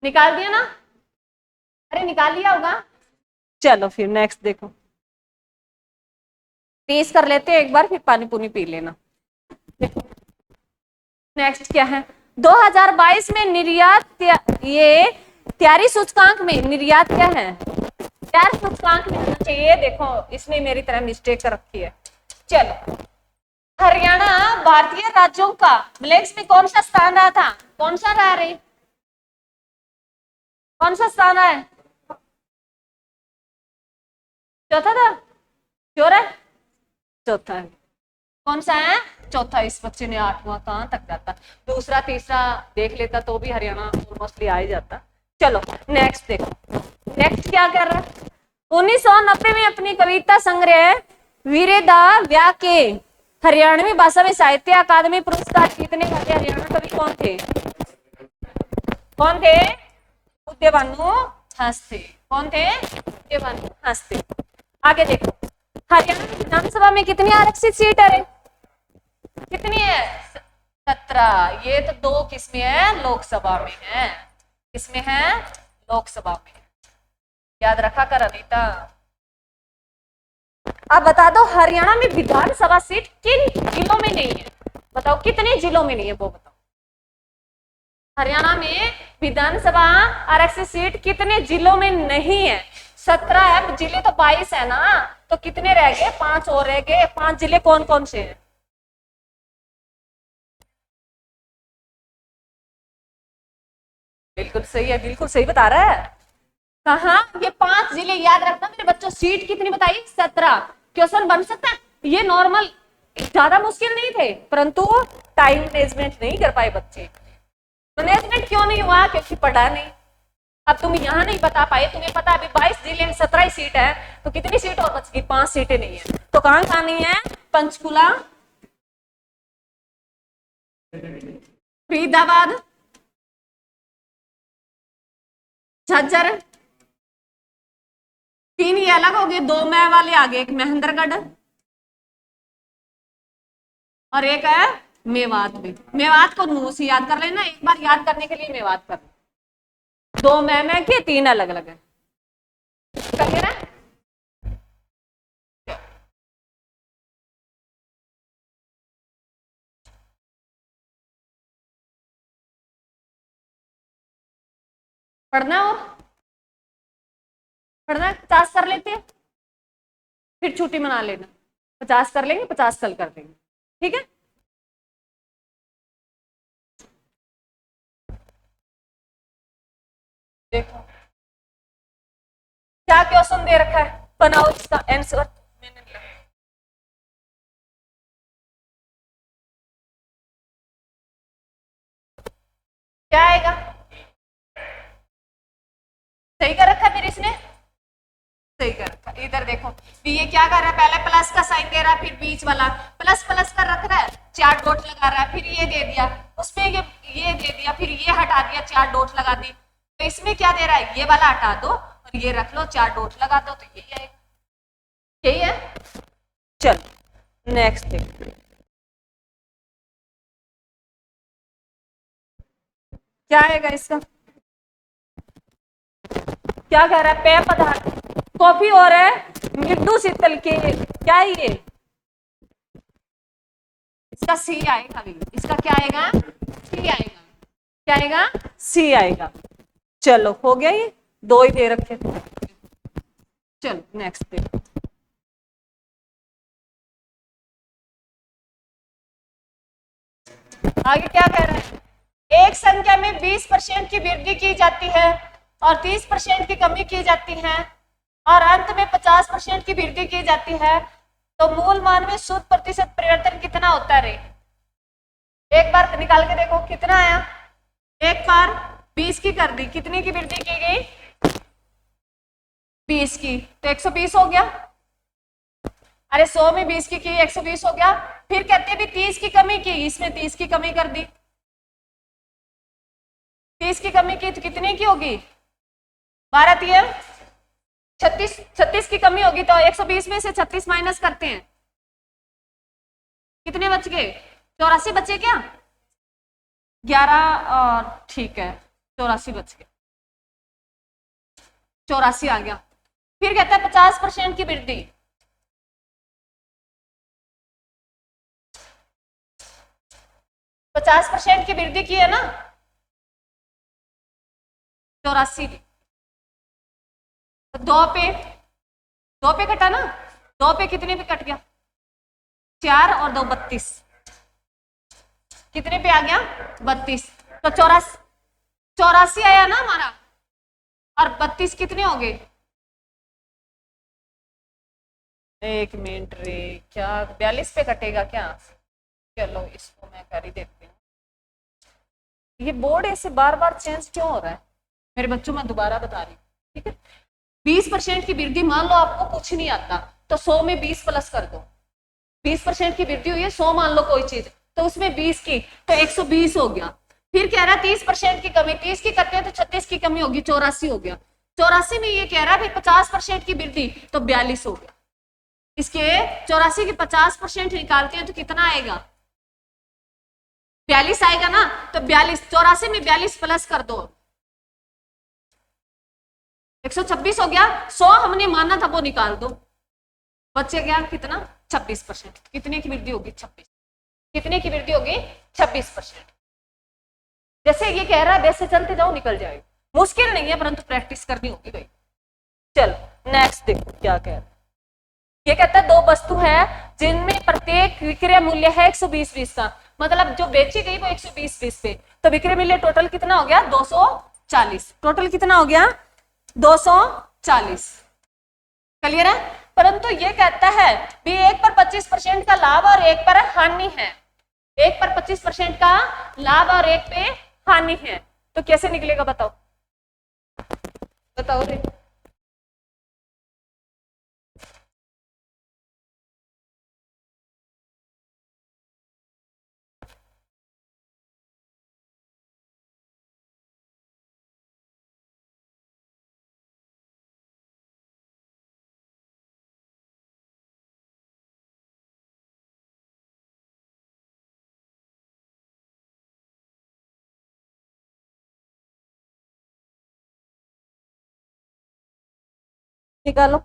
निकाल दिया ना? अरे निकाल लिया होगा। चलो फिर नेक्स्ट देखो, तेज कर लेते हैं एक बार, फिर पानी पुनी पी लेना। नेक्स्ट क्या है? 2022 में निर्यात ये तैयारी सूचकांक में निर्यात क्या है? तैयारी सूचकांक में होना चाहिए, देखो इसमें मेरी तरह मिस्टेक कर रखी है। चलो हरियाणा भारतीय राज्यों का ब्लैक्स में कौन सा स्थान रहा था? कौन सा रहा रे? कौन सा स्थान रहा है? चौथा था? श्योर है? चौथा है। कौन सा है? चौथा। इस बच्चे ने 8वां कहां तक जाता, दूसरा तीसरा देख लेता तो भी हरियाणा ऑलमोस्टली आ ही जाता। चलो नेक्स्ट देखो, नेक्स्ट क्या कर रहा है? 1990 में अपनी कविता संग्रह वीरे दा व्याह के हरियाणवी भाषा में साहित्य अकादमी पुरस्कार जीतने वाले हरियाणा कवि कौन थे? कौन थे? उदयभानु हंसते। कौन थे? उदयभानु हंसते। आगे देखो, हरियाणा विधानसभा में कितनी आरक्षित सीट है रे? कितनी है? 17। ये तो 2 किसमें है? लोकसभा में है। किसमें है? लोकसभा में। याद रखा कर अनीता। अब बता दो हरियाणा में विधानसभा सीट किन जिलों में नहीं है? बताओ कितने जिलों में नहीं है वो बताओ। हरियाणा में विधानसभा आरक्षित सीट कितने जिलों में नहीं है? 17 है। जिले तो 22 है ना, तो कितने रह गए? 5 और रह गए। 5 जिले कौन कौन से हैं? बिल्कुल सही है, बिल्कुल सही बता रहा है। कहा ये 5 जिले याद रखना मेरे बच्चों। सीट कितनी बताई? 17। क्वेश्चन बन सकता है ये। नॉर्मल ज्यादा मुश्किल नहीं थे, परंतु टाइम मैनेजमेंट नहीं कर पाए बच्चे। मैनेजमेंट क्यों नहीं हुआ? क्योंकि पढ़ा नहीं। अब तुम यहाँ नहीं बता पाए, तुम्हें पता अभी 22 जिले में 17 सीट है, तो कितनी सीट और बच गई? 5 सीटें नहीं है। तो कहां कहां नहीं है? पंचकुला, फरीदाबाद, झज्जर। 3 ये अलग हो गए, 2 मैं वाले आगे, एक महेंद्रगढ़ और एक है मेवात भी। मेवात को मुंह से याद कर लेना, एक बार याद करने के लिए मेवात कर। 2 मैं के 3 अलग अलग है। करिए ना। पढ़ना और पढ़ना। 50 कर लेते हैं, फिर छुट्टी मना लेना। 50 कर लेंगे, 50 कल कर देंगे, ठीक है। देखो क्या क्वेश्चन दे रखा है, बनाओ इसका आंसर। मैंने क्या आएगा? सही कर रखा है फिर इसने? सही कर रखा। इधर देखो ये क्या कर रहा है? पहले प्लस का साइन दे रहा है, फिर बीच वाला प्लस प्लस कर रख रहा है, 4 डॉट लगा रहा है, फिर ये दे दिया, उसमें ये दे दिया, फिर ये हटा दिया, 4 डॉट लगा दी। तो इसमें क्या दे रहा है? ये वाला हटा दो और ये रख लो, 4 डॉट लगा दो, तो यही आएगा। यही है। चलो नेक्स्ट देखते हैं क्या आएगा इसका। क्या कह रहा है? पेय पदार्थ, कॉफी और है मृदु शीतल के, क्या है ये? इसका सी आएगा अभी। इसका क्या आएगा? सी आएगा। क्या आएगा? सी आएगा। चलो हो गया, ये 2 ही दे रखे थे। चलो नेक्स्ट देखो। आगे क्या कह रहा है? एक संख्या में 20% की वृद्धि की जाती है और 30% की कमी की जाती है और अंत में 50% की वृद्धि की जाती है, तो मूल मान में शुद्ध प्रतिशत परिवर्तन कितना होता है रे? एक बार निकाल के देखो कितना आया। एक बार 20 की कर दी, कितनी की वृद्धि की गई? 20 की, तो 120 हो गया। अरे 100 में 20 की 120 हो गया। फिर कहते भी 30 की कमी की, इसमें 30 की कमी कर दी। 30 की कमी की तो कितने की होगी? 12 तिया 36। 36 की कमी होगी तो 120 में से 36 माइनस करते हैं, कितने बच गए? 84 बचे क्या? 11, ठीक है 84 बच गए। 84 आ गया। फिर कहता है 50% की वृद्धि। 50% की वृद्धि की है ना, 84 की। तो 2 पे कटा ना, 2 पे कितने पे कट गया? 4 और 2 32, कितने पे आ गया? 32। तो 84 आया ना हमारा, और 32 कितने हो गए? एक मिनट रे, क्या 42 पे कटेगा क्या? चलो इसको मैं कर ही देती हूँ। ये बोर्ड ऐसे बार बार चेंज क्यों हो रहा है मेरे बच्चों? मैं दोबारा बता रही हूँ, ठीक है। 20% की वृद्धि, मान लो आपको कुछ नहीं आता तो 100 में 20 प्लस कर दो। 20% की वृद्धि हुई है, 100 मान लो कोई चीज, तो उसमें 20 की, तो 120 हो गया। फिर कह रहा है 30% की कमी, 30 की करते हैं तो 36 की कमी होगी, 84 हो गया। 84 में ये कह रहा है 50% की वृद्धि, तो 42 हो गया। इसके 84 के 50% निकालते हैं तो कितना आएगा? 42 आएगा ना। तो 42, 84 में 42 प्लस कर दो, 126 हो गया। 100 हमने माना था वो निकाल दो, बचे गया कितना? 26%। कितने की वृद्धि होगी? 26। कितने की वृद्धि होगी? 26%। जैसे ये कह रहा है वैसे चलते जाओ, निकल जाएगा। मुश्किल नहीं है परंतु प्रैक्टिस करनी होगी भाई। चलो नेक्स्ट देखो क्या कह रहा है। ये कहता है दो वस्तु है जिनमें प्रत्येक विक्रय मूल्य है 120 का, मतलब जो बेची गई वो 120 पे, तो विक्रय मूल्य टोटल कितना हो गया? 240। टोटल कितना हो गया? 240। क्लियर है? परंतु ये कहता है भी एक पर 25% का लाभ और एक पर हानि है। एक पर 25% का लाभ और एक पे हानि है, तो कैसे निकलेगा बताओ? बताओ रे। निकालो।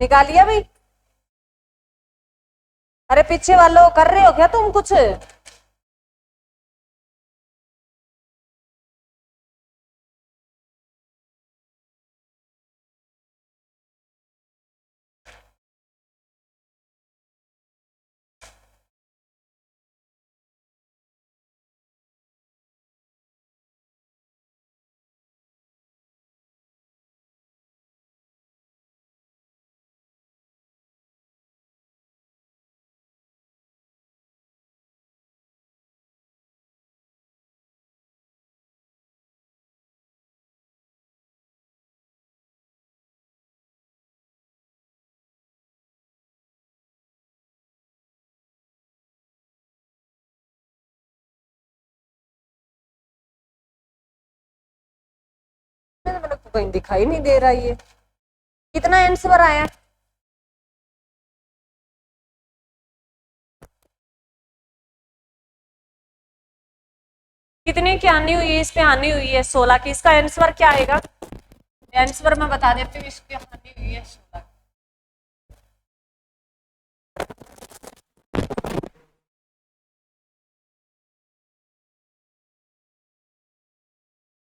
निकालिए भाई। अरे पीछे वालों कर रहे हो क्या तुम कुछ? मेरे को कहीं दिखाई नहीं दे रहा ये। कितना आंसर आया? कितने की हानि हुई है? इस पे हानि हुई है 16 की। इसका आंसर क्या आएगा? आंसर मैं बता देती हूँ। इस पे हानि हुई है 16।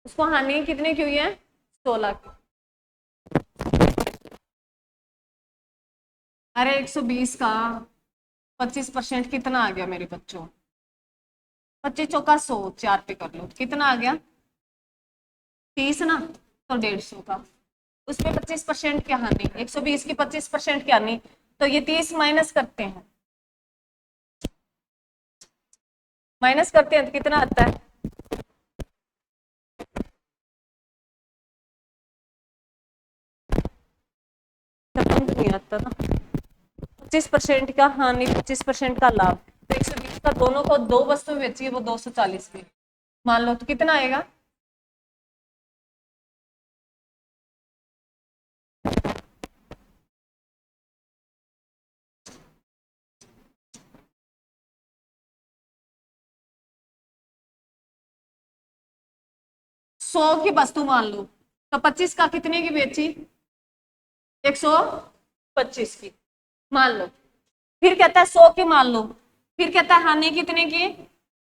उसको हानि कितने की हुई है? 16 की। अरे 120 का 25% कितना आ गया मेरे बच्चों? 25 चौका 100, 4 पे कर लो, कितना आ गया? 30 ना, तो 150 का। उसमें 25% क्या हानि? 120 की 25% क्या हानि? तो ये 30 माइनस करते हैं, माइनस करते हैं तो कितना आता है? समझ नहीं आता ना। 25% का हानि, 25% का लाभ, तो 120 का दोनों को दो वस्तु में बेची है, वो 240 में मान लो, तो कितना आएगा? सौ की वस्तु मान लो, तो 25 का कितने की बेची? 125 की मान लो। फिर कहता है 100 की मान लो। फिर कहता है हानि कितने की?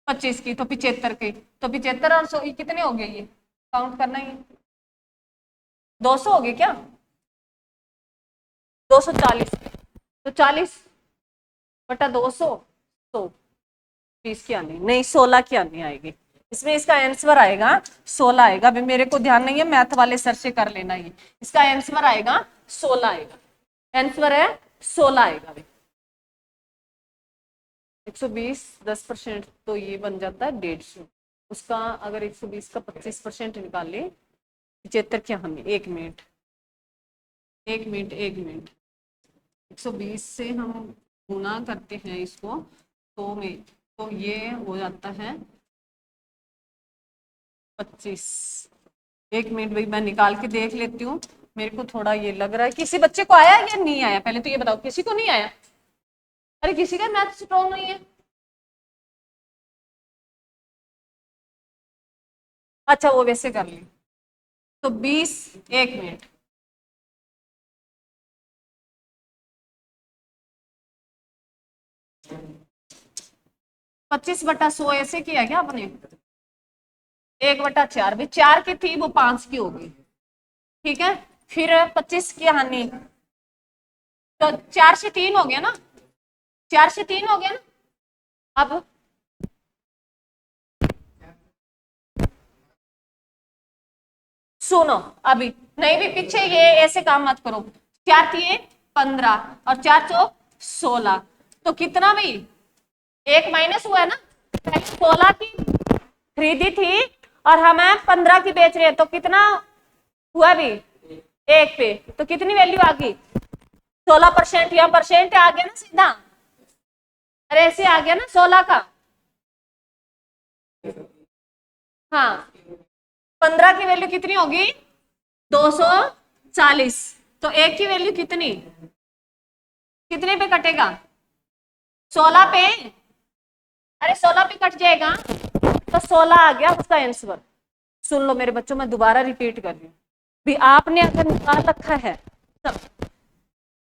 25 की, तो 75 की। तो 75 और 100 कितने हो गए? ये काउंट करना ही। 200 हो गए क्या? 240। तो 40 बटा 200, 100। 20 की आनी नहीं, 16 की आनी आएगी इसमें। इसका आंसर आएगा 16 आएगा। अभी मेरे को ध्यान नहीं है, मैथ वाले सर से कर लेना ये। इसका आंसर आएगा 16 आएगा। आंसर है 16 आएगा। 120 10% तो ये बन जाता है 150। उसका अगर 120 का 25% निकाले 75 क्या हमें, 1 मिनट 120 से हम गुना करते हैं इसको तो ये हो जाता है 25। 1 मिनट भाई मैं निकाल के देख लेती हूँ। मेरे को थोड़ा ये लग रहा है किसी बच्चे को आया या नहीं आया, पहले तो ये बताओ, किसी को नहीं आया? अरे किसी का मैथ स्ट्रॉन्ग नहीं है? अच्छा वो वैसे कर ली तो 20 1 मिनट 25/100 ऐसे किया क्या आपने? 1/4 भी 4 की थी वो 5 की होगी, ठीक है। फिर 25 की हानि तो 4 से 3 हो गया ना, 4 से 3 हो गया ना। अब सुनो, अभी नहीं भी पीछे ये ऐसे काम मत करो। 4 थी 15 और 4 चौक 16 तो कितना भाई, 1 माइनस हुआ है ना। 16 की खरीदी थी और हमें 15 की बेच रहे हैं तो कितना हुआ भी 1 पे, तो कितनी वैल्यू आ गई 16%। या परसेंट आ गया ना सीधा, अरे ऐसे आ गया ना 16 का। हाँ 15 की वैल्यू कितनी होगी 240। तो 1 की वैल्यू कितनी, कितने पे कटेगा 16 पे, अरे 16 पे कट जाएगा तो 16 आ गया उसका आंसर। सुन लो मेरे बच्चों, मैं दोबारा रिपीट कर रही हूँ भी आपने अगर निकाल रखा है सब,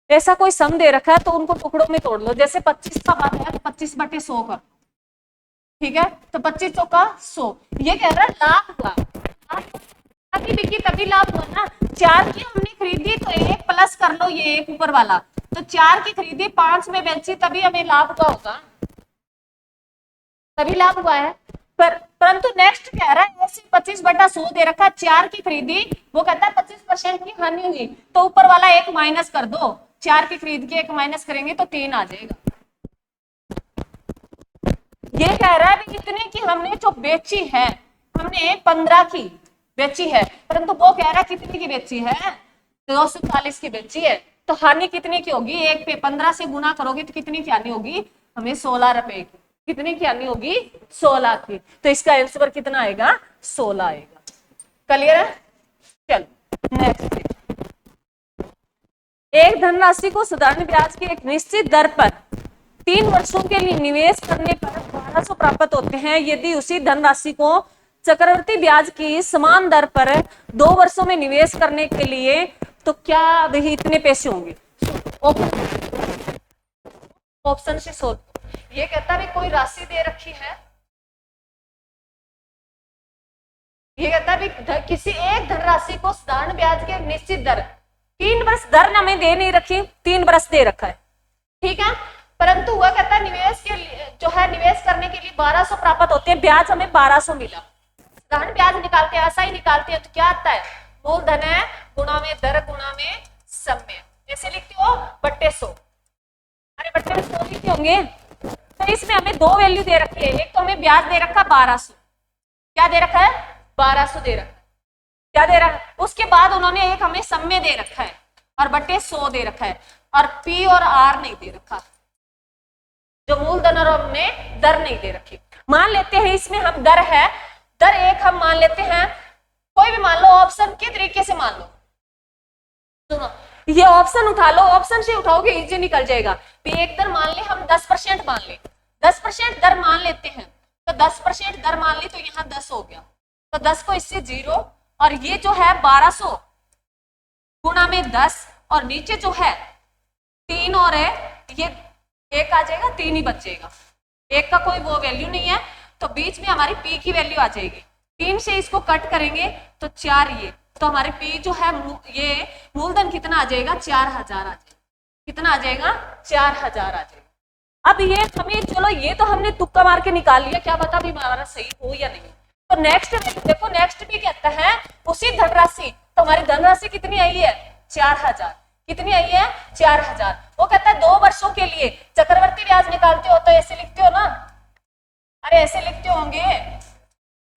ऐसा कोई सम दे रखा है तो उनको टुकड़ों में तोड़ लो। जैसे 25 का बात है तो 25/100 कर, ठीक है। तो 25 चौका 100, ये कह रहा है लाभ हुआ, तभी बिकी तभी लाभ हुआ ना। 4 की हमने खरीदी तो 1 प्लस कर लो ये 1 ऊपर वाला, तो 4 की खरीदी 5 में बेची तभी हमें लाभ हुआ होगा, तभी लाभ हुआ है। परंतु नेक्स्ट कह रहा है ऐसे 25/100 दे रखा, 4 की खरीदी, वो कहता है 25% की हानि हुई तो ऊपर वाला 1 माइनस कर दो। 4 की खरीद के 1 माइनस करेंगे तो 3 आ जाएगा। ये कह रहा है भी इतने की हमने जो बेची है, हमने 15 की बेची है, परंतु वो कह रहा है कितनी की बेची है 240 की बेची है। तो हानि कितनी की होगी, 1 पे 15 से गुना करोगे तो कितनी की हानि होगी हमें 16 रुपए की। कितनी की हानि होगी 16 की। तो इसका आंसर कितना आएगा 16 आएगा। क्लियर है? चलो नेक्स्ट, एक धनराशि को साधारण ब्याज की एक निश्चित दर पर 3 वर्षों के लिए निवेश करने पर 1200 प्राप्त होते हैं। यदि उसी धनराशि को चक्रवृद्धि ब्याज की समान दर पर 2 वर्षों में निवेश करने के लिए तो क्या वही इतने पैसे होंगे। ऑप्शन से सोच, ये कहता है कोई राशि दे रखी है, ये कहता है किसी एक धनराशि को साधारण ब्याज के निश्चित दर 3 वर्ष दर हमें दे नहीं रखी, 3 वर्ष दे रखा है, ठीक है। परंतु वह कहता है निवेश के जो है निवेश करने के लिए 1200 प्राप्त होते हैं, ब्याज हमें 1200 मिला। साधारण ब्याज निकालते हैं, ऐसा ही निकालते हैं तो क्या आता है मूलधन है गुणा में दर गुणा में समय, ऐसे लिखते हो बट्टे 100। अरे बट्टे में 100 लिखते होंगे। तो इसमें हमें 2 वैल्यू दे रखी है, एक तो हमें ब्याज दे रखा 1200, क्या दे रखा है 1200 दे रखा है, क्या दे रखा है। उसके बाद उन्होंने एक हमें समय दे रखा है और बट्टे 100 दे रखा है, और पी और आर नहीं दे रखा, जो मूलधन और हमने दर नहीं दे रखी। मान लेते हैं इसमें हम दर है, दर 1 हम मान लेते हैं, कोई भी मान लो, ऑप्शन के तरीके से मान लो। सुनो ये ऑप्शन उठा लो, ऑप्शन से उठाओगे इजी निकल जाएगा। एक दर मान ले हम 10% मान ले, 10% दर मान लेते हैं, तो 10% दर मान ली तो यहाँ 10 हो गया, तो 10 को इससे 0, और ये जो है 1200 गुणा में 10, और नीचे जो है 3 और है, ये 1 आ जाएगा, 3 ही बचेगा, 1 का कोई वो वैल्यू नहीं है, तो बीच में हमारी पी की वैल्यू आ जाएगी। 3 से इसको कट करेंगे तो 4, ये तो हमारे पी जो है ये मूलधन कितना आ जाएगा 4000 आ जाएगा, कितना आ जाएगा 4000 आ जाएगा। अब ये हमें, चलो ये तो हमने तुक्का मार के निकाल लिया, क्या पता भी हमारा सही हो या नहीं। तो नेक्स्ट देखो, नेक्स्ट भी कहता है उसी धनराशि, तो हमारी धनराशि कितनी आई है 4000, कितनी आई है 4000। वो कहता है 2 वर्षों के लिए चक्रवर्ती ब्याज निकालते हो तो ऐसे लिखते हो ना, अरे ऐसे लिखते होंगे।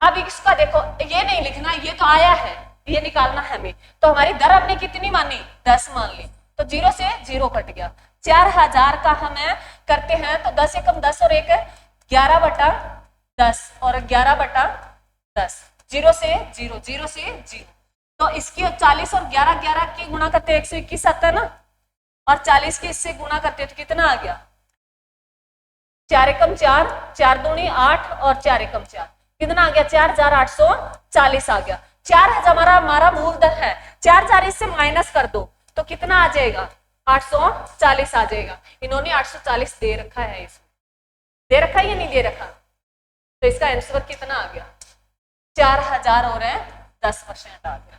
अब इसका देखो, ये नहीं लिखना, ये तो आया है, ये निकालना है हमें। तो हमारी दर हमने कितनी मानी 10 मान ली, तो 0 से 0 कट गया। 4000 का हमें करते हैं तो 10 एकम 10 और 1 11/10 और 11/10, 0 से 0, 0 से 0। तो इसकी 40 और 11, 11 की गुणा करते 121 आता है ना, और 40 की इससे गुणा करते तो कितना आ गया 4 एकम 4, 4 दूनी 8 और 4 एकम 4, कितना आ गया 4840 आ गया। 4000 हमारा मूलधन है, 4000 इससे माइनस कर दो तो कितना आ जाएगा 840 आ जाएगा। इन्होंने 840 दे रखा है, इसमें दे रखा है या नहीं दे रखा, तो इसका आंसर कितना आ गया 4000 और है 10% आ गया।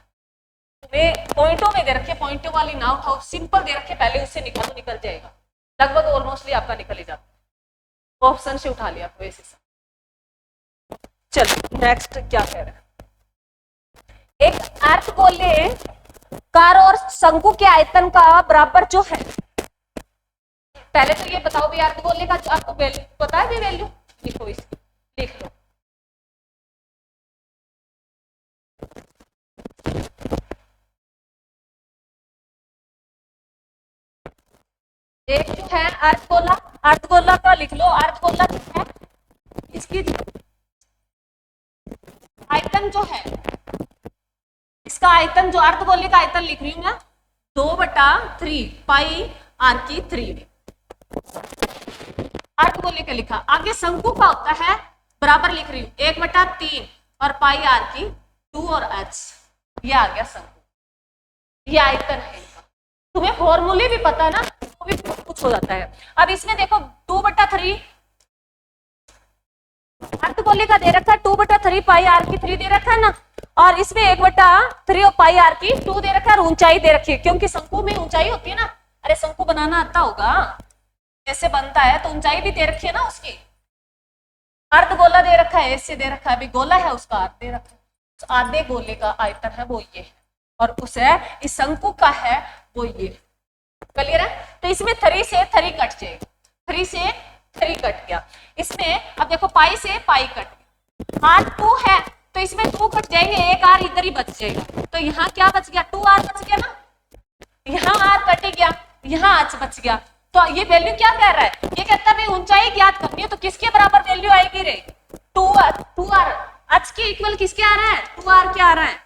तुम्हें पॉइंटों में दे रखे, पॉइंटों वाली ना उठाओ, सिंपल दे रखे पहले उससे निकालो, निकल जाएगा, लगभग ऑलमोस्टली आपका निकल ही जाता। ऑप्शन से उठा लिया तो इस हिसाब। चलो नेक्स्ट क्या कह रहे हैं, एक अर्धगोले कार और शंकु के आयतन का बराबर जो है, पहले तो ये बताओ भी अर्धगोले का आपको वैल्यू पता है भी, वैल्यू लिखो, इसकी लिख लो। एक जो है अर्धगोला, अर्धगोला का लिख लो, अर्धगोला जो है इसकी आयतन जो है, इसका आयतन जो अर्धगोले का आयतन लिख रही हूं मैं 2/3 पाई आर की 3 अर्धगोले का लिखा। आगे शंकु का होता है बराबर लिख रही हूं 1/3 और पाई आर की 2 और h, ये आ गया शंकु, ये आयतन है इनका। तुम्हें फॉर्मूले भी पता है ना, तो भी कुछ हो जाता है। अब इसमें देखो 2/3 अर्धगोले का दे रखा है, 2/3 पाई आर की 3 दे रखा है ना, और इसमें 1/3 और पाई आर की 2 दे रखा है, और ऊंचाई दे रखी है, क्योंकि शंकु में ऊंचाई होती है ना। अरे शंकु बनाना आता होगा, ऐसे बनता है तो ऊंचाई भी दे रखी है ना उसकी। अर्धगोला दे रखा है, ऐसे दे रखा है, अभी गोला है उसका अर्ध दे रखा है, तो आधे गोले का आयतन है वो ये है, और उसे इस शंकु का है वो ये। क्लियर है? तो इसमें 3 से 3 कट जाएगा, 3 से 3 कट गया। इसमें अब देखो पाई से पाई कट गया, आर 2 है तो इसमें 2 कट जाएंगे, एक आर इधर ही बच जाएगा, तो यहाँ क्या बच गया 2r बच गया ना, यहाँ आर कट गया, यहाँ h बच गया। तो ये वैल्यू क्या कह रहा है, ये कहता है ऊंचाई ज्ञात करनी है, तो किसके बराबर वैल्यू आएगी रे 2r, h के इक्वल किसके आ रहा है 2r क्या आ रहा है,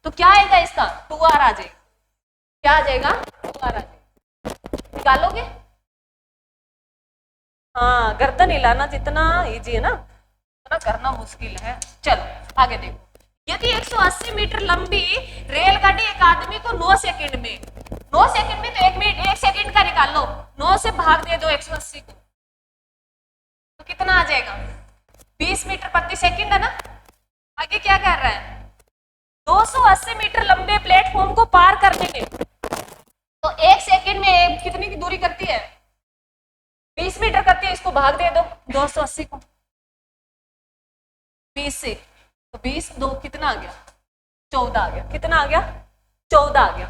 तो क्या आएगा इसका 2r आ जाएगा, क्या आ जाएगा 2r आ जाएगा। निकालोगे? हाँ, गर्दन हिलाना जितना इजी है ना उतना करना मुश्किल है। चलो आगे देखो, यदि 180 मीटर लंबी रेलगाड़ी एक आदमी को 9 सेकंड में, 9 सेकंड में तो 1 मिनट 1 सेकंड का निकाल लो, 9 से भाग दे दो 180 को, तो कितना आ जाएगा 20 मीटर प्रति सेकंड है ना। आगे क्या कर रहा है 280 मीटर लंबे प्लेटफॉर्म को पार करने में, तो 1 सेकंड में कितनी की दूरी करती है 20 मीटर करती है, इसको भाग दे दो 280 को 20 से, तो 20 2 कितना आ गया 14 आ गया, कितना आ गया 14 आ गया।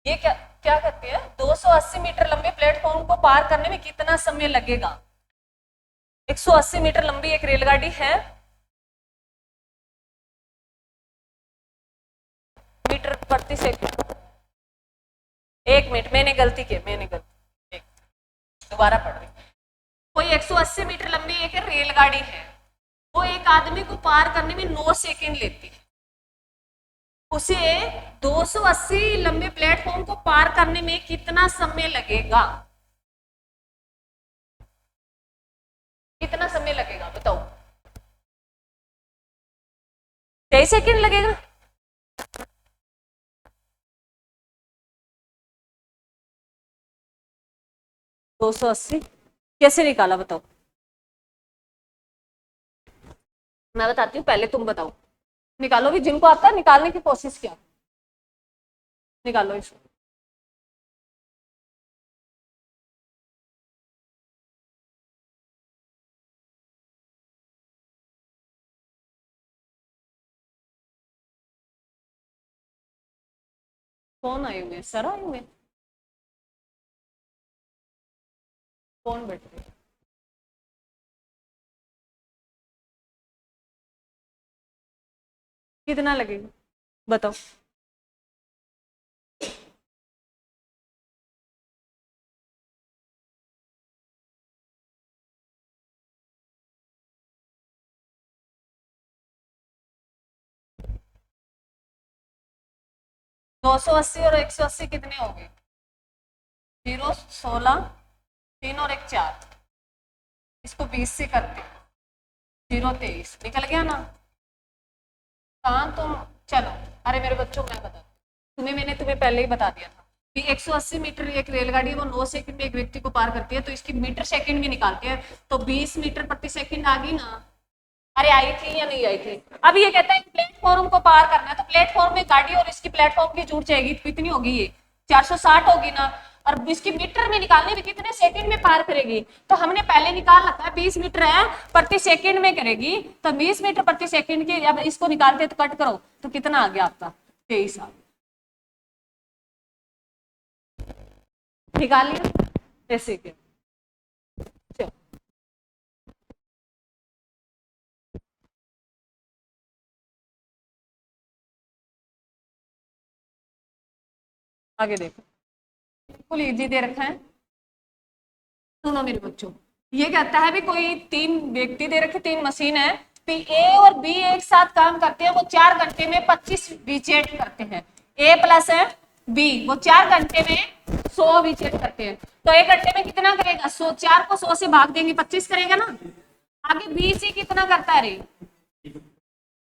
ये क्या क्या करती है 280 मीटर लंबे प्लेटफॉर्म को पार करने में कितना समय लगेगा। 180 मीटर लंबी एक रेलगाड़ी है, मीटर प्रति सेकंड, 1 मिनट, मैंने गलती की, दोबारा पढ़ रही। कोई 180 मीटर लंबी एक रेलगाड़ी है, वो एक आदमी को पार करने में 9 सेकंड लेती है, उसे 280 लंबे प्लेटफॉर्म को पार करने में कितना समय लगेगा, कितना समय लगेगा बताओ। 23 सेकंड लगेगा। दो 280 कैसे निकाला बताओ, मैं बताती हूँ पहले तुम बताओ। निकालो भी, जिनको आता है निकालने की कोशिश किया, निकालो इसको। कौन आए हुए हैं? सर आए हुए हैं? कौन बैठ रहे? कितना लगेगा बताओ? 280 और 180 कितने हो गए? 0, 16, 3 और 1 4। इसको 20 से करते हैं। 0, 23 निकल गया ना? कहाँ तुम? चलो, अरे मेरे बच्चों, मैं बता मैंने तुम्हें पहले ही बता दिया था कि 180 मीटर एक रेलगाड़ी है, वो 9 सेकंड में एक व्यक्ति को पार करती है, तो इसकी मीटर सेकंड में निकालते हैं, तो 20 मीटर प्रति सेकंड आ गई ना? अरे आई थी या नहीं आई थी? अब ये कहता है प्लेटफॉर्म को पार करना है, तो प्लेटफॉर्म में गाड़ी और इसकी प्लेटफॉर्म की जुड़ जाएगी, तो कितनी होगी ये? 460 होगी ना? और इसकी मीटर में निकालने में कितने सेकंड में पार करेगी? तो हमने पहले निकाल रखा है 20 मीटर है प्रति सेकंड में करेगी, तो 20 मीटर प्रति सेकंड की अब इसको निकालते तो कट करो, तो कितना आ गया आपका? 23 आ गया। निकाल लिया ऐसे के? चलो आगे देखो, बिल्कुल इजी दे रखा है। सुनो मेरे बच्चों, ये कहता है भी कोई 3 व्यक्ति दे रखे, 3 मशीन है, भी ए और बी एक साथ काम करते हैं, वो 4 घंटे में 25 विचेट करते हैं। ए प्लस है बी, वो 4 घंटे में 100 विचेट करते हैं, तो 1 घंटे में कितना करेगा? 100, 4 को 100 से भाग देंगे 25 करेगा ना? आगे बी सी कितना करता है रे?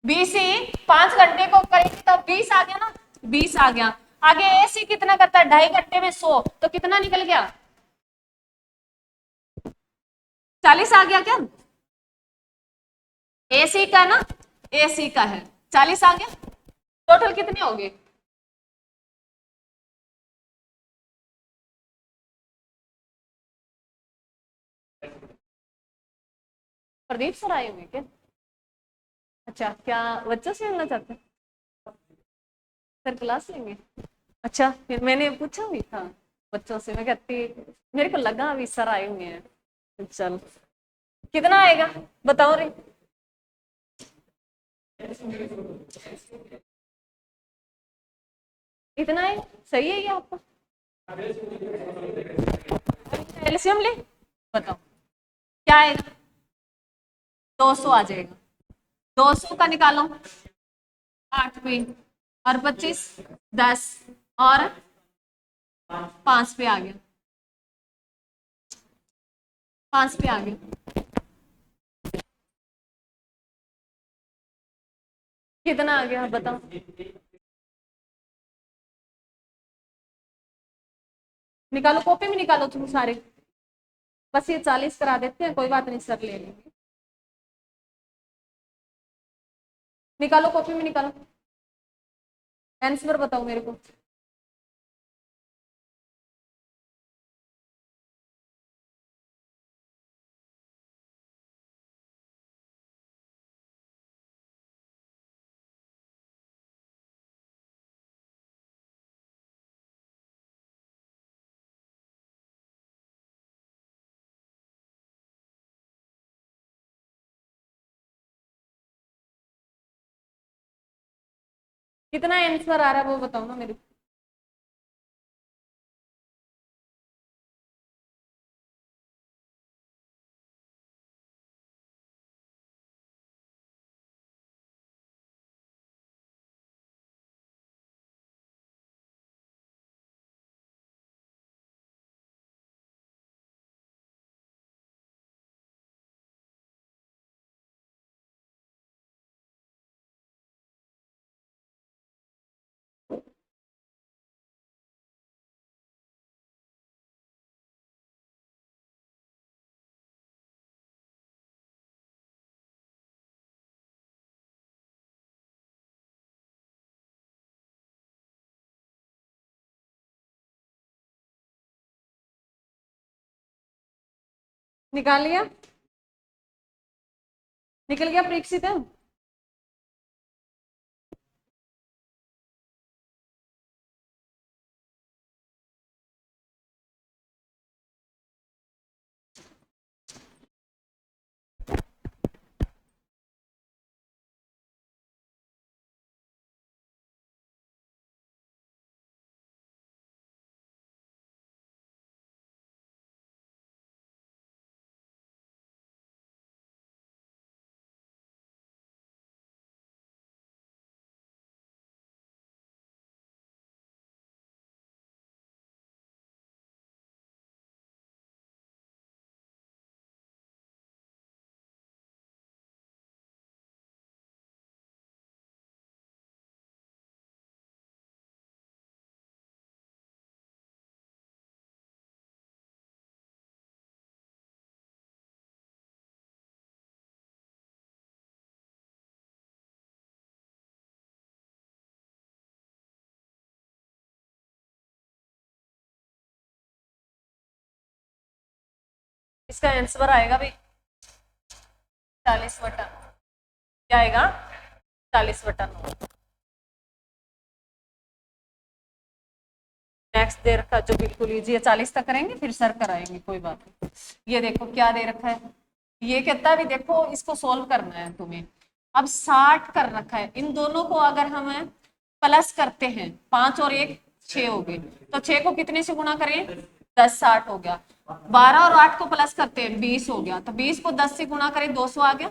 बी सी 5 घंटे को करेगी तो 20 आ गया ना? 20 आ गया। आगे ए सी कितना करता है? 2.5 घंटे में 100, तो कितना निकल गया? 40 आ गया क्या? एसी का ना? एसी का है 40 आ गया। टोटल कितने हो गए? प्रदीप सर आए हुए क्या? अच्छा, क्या बच्चों से मिलना चाहते हैं? सर क्लास लेंगे? अच्छा, फिर मैंने पूछा भी था बच्चों से, मैं कहती मेरे को लगा अभी सर आए हुए हैं। चल, कितना आएगा बताओ रे? इतना है? सही है ये आपका? एलसीएम ले, बताओ क्या आएगा? 200 आ जाएगा। 200 का निकालो, 8 पे, और 25, 10, और 5 पे आ गया। 5 पे आ गया। कितना आ गया बताओ? निकालो, कॉपी में निकालो तुम सारे। बस ये 40 करा देते हैं, कोई बात नहीं, सर ले लेंगे। निकालो, कॉपी में निकालो, आंसर बताओ मेरे को। कितना आंसर आ रहा है वो बताओ ना मेरे को। निकाल लिया? निकल गया परीक्षित है? इसका आंसर आएगा भाई 40/9। क्या आएगा? 40/9। नेक्स्ट दे रखा जो बिल्कुल इजी है, 40 तक करेंगे फिर सर कराएंगे, कोई बात नहीं। ये देखो क्या दे रखा है, ये कहता है भी देखो इसको सोल्व करना है तुम्हें। अब 60 कर रखा है, इन दोनों को अगर हम प्लस करते हैं, 5 और 1 6 हो गए, तो 6 को कितने से गुणा करें? 10 60 हो गया। 12 और 8 को प्लस करते हैं, 20 हो गया, तो 20 को 10 से गुणा करें, 200 आ गया।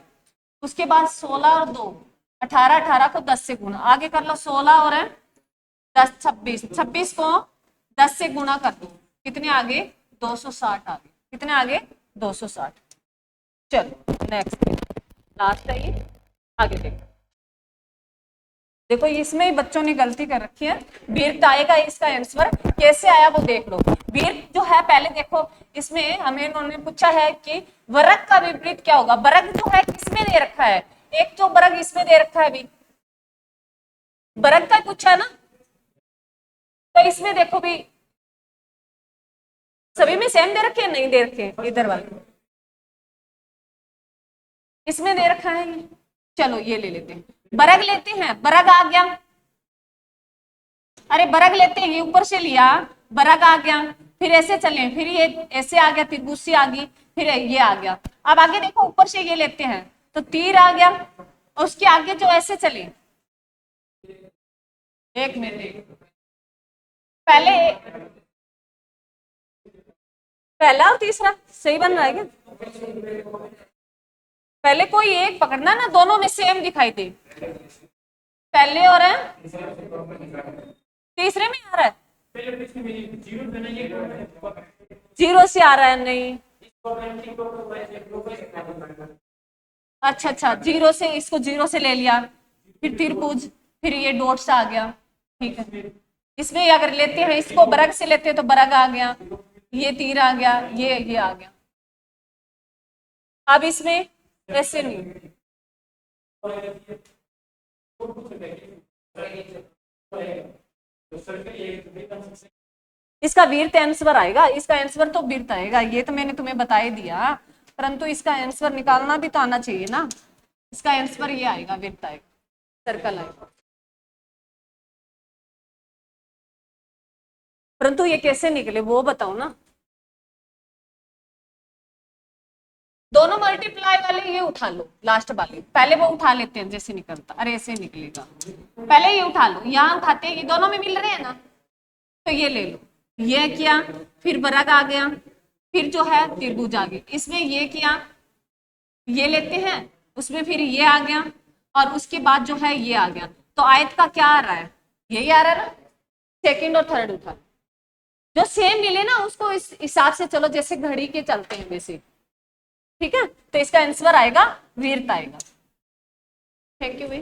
उसके बाद 16 और 2 18, 18 को 10 से गुणा, आगे कर लो 16 और 10 26, 26 को 10 से गुणा कर दो, कितने आगे? 260 आगे। कितने आगे? 260। चलो नेक्स्ट, लास्ट है ये, आगे देखो। देखो इसमें ही बच्चों ने गलती कर रखी है। बीर्त आएगा इसका आंसर, कैसे आया वो देख लो। बीर्त जो है पहले देखो, इसमें हमें इन्होंने पूछा है कि वर्ग का विपरीत क्या होगा। वर्ग जो है किसमें दे रखा है? एक जो वर्ग इसमें दे रखा है, भी वर्ग का पूछा है ना, तो इसमें देखो भी सभी में सेम दे रखे हैं, नहीं दे रखे? इधर वाले इसमें दे रखा है ये। चलो ये ले लेते हैं, वर्ग लेते हैं, वर्ग आ गया। अरे वर्ग लेते हैं, ये ऊपर से लिया, वर्ग आ गया, फिर ऐसे चले, फिर ये ऐसे आ गया, त्रिभुज सी आ गई, फिर ये आ गया। अब आगे देखो, ऊपर से ये लेते हैं तो तीर आ गया, और उसके आगे जो ऐसे चले, एक मिनट, पहले पहला और तीसरा सही बन रहा है क्या? पहले कोई एक पकड़ना ना, दोनों में सेम दिखाई दे, पहले और तीसरे में आ रहा है, 0 से आ रहा है, नहीं। अच्छा अच्छा, 0 से, इसको 0 से ले लिया, फिर त्रिभुज, फिर ये डॉट से आ गया, ठीक है। इसमें अगर लेते हैं, इसको वर्ग से लेते हैं तो वर्ग आ गया, ये तीर आ गया, ये आ गया। अब इसमें ऐसे नहीं, इसका वीर्त आंसर आएगा, इसका आंसर तो वीर्त आएगा, ये तो मैंने तुम्हें बता ही दिया, परंतु इसका आंसर निकालना भी तो आना चाहिए ना। इसका आंसर ये आएगा, वीर्त आएगा, सर्कल आएगा। परंतु ये कैसे निकले वो बताओ ना। दोनों मल्टीप्लाई वाले ये उठा लो, लास्ट वाले, पहले वो उठा लेते हैं जैसे निकलता, अरे ऐसे निकलेगा, पहले ये उठा लो, यहाँ उठाते हैं, ये दोनों में मिल रहे हैं ना, तो ये ले लो, ये किया, फिर वर्ग आ गया, फिर जो है त्रिभुज आ गया, इसमें ये किया, ये लेते हैं, उसमें फिर ये आ गया, और उसके बाद जो है ये आ गया, तो आयत का क्या आ रहा है? यही आ रहा है ना। सेकंड और थर्ड उठा, जो सेम मिले ना उसको इस हिसाब से चलो, जैसे घड़ी के चलते हैं वैसे, ठीक है। तो इसका आंसर आएगा वीर्त आएगा। थैंक यू भाई।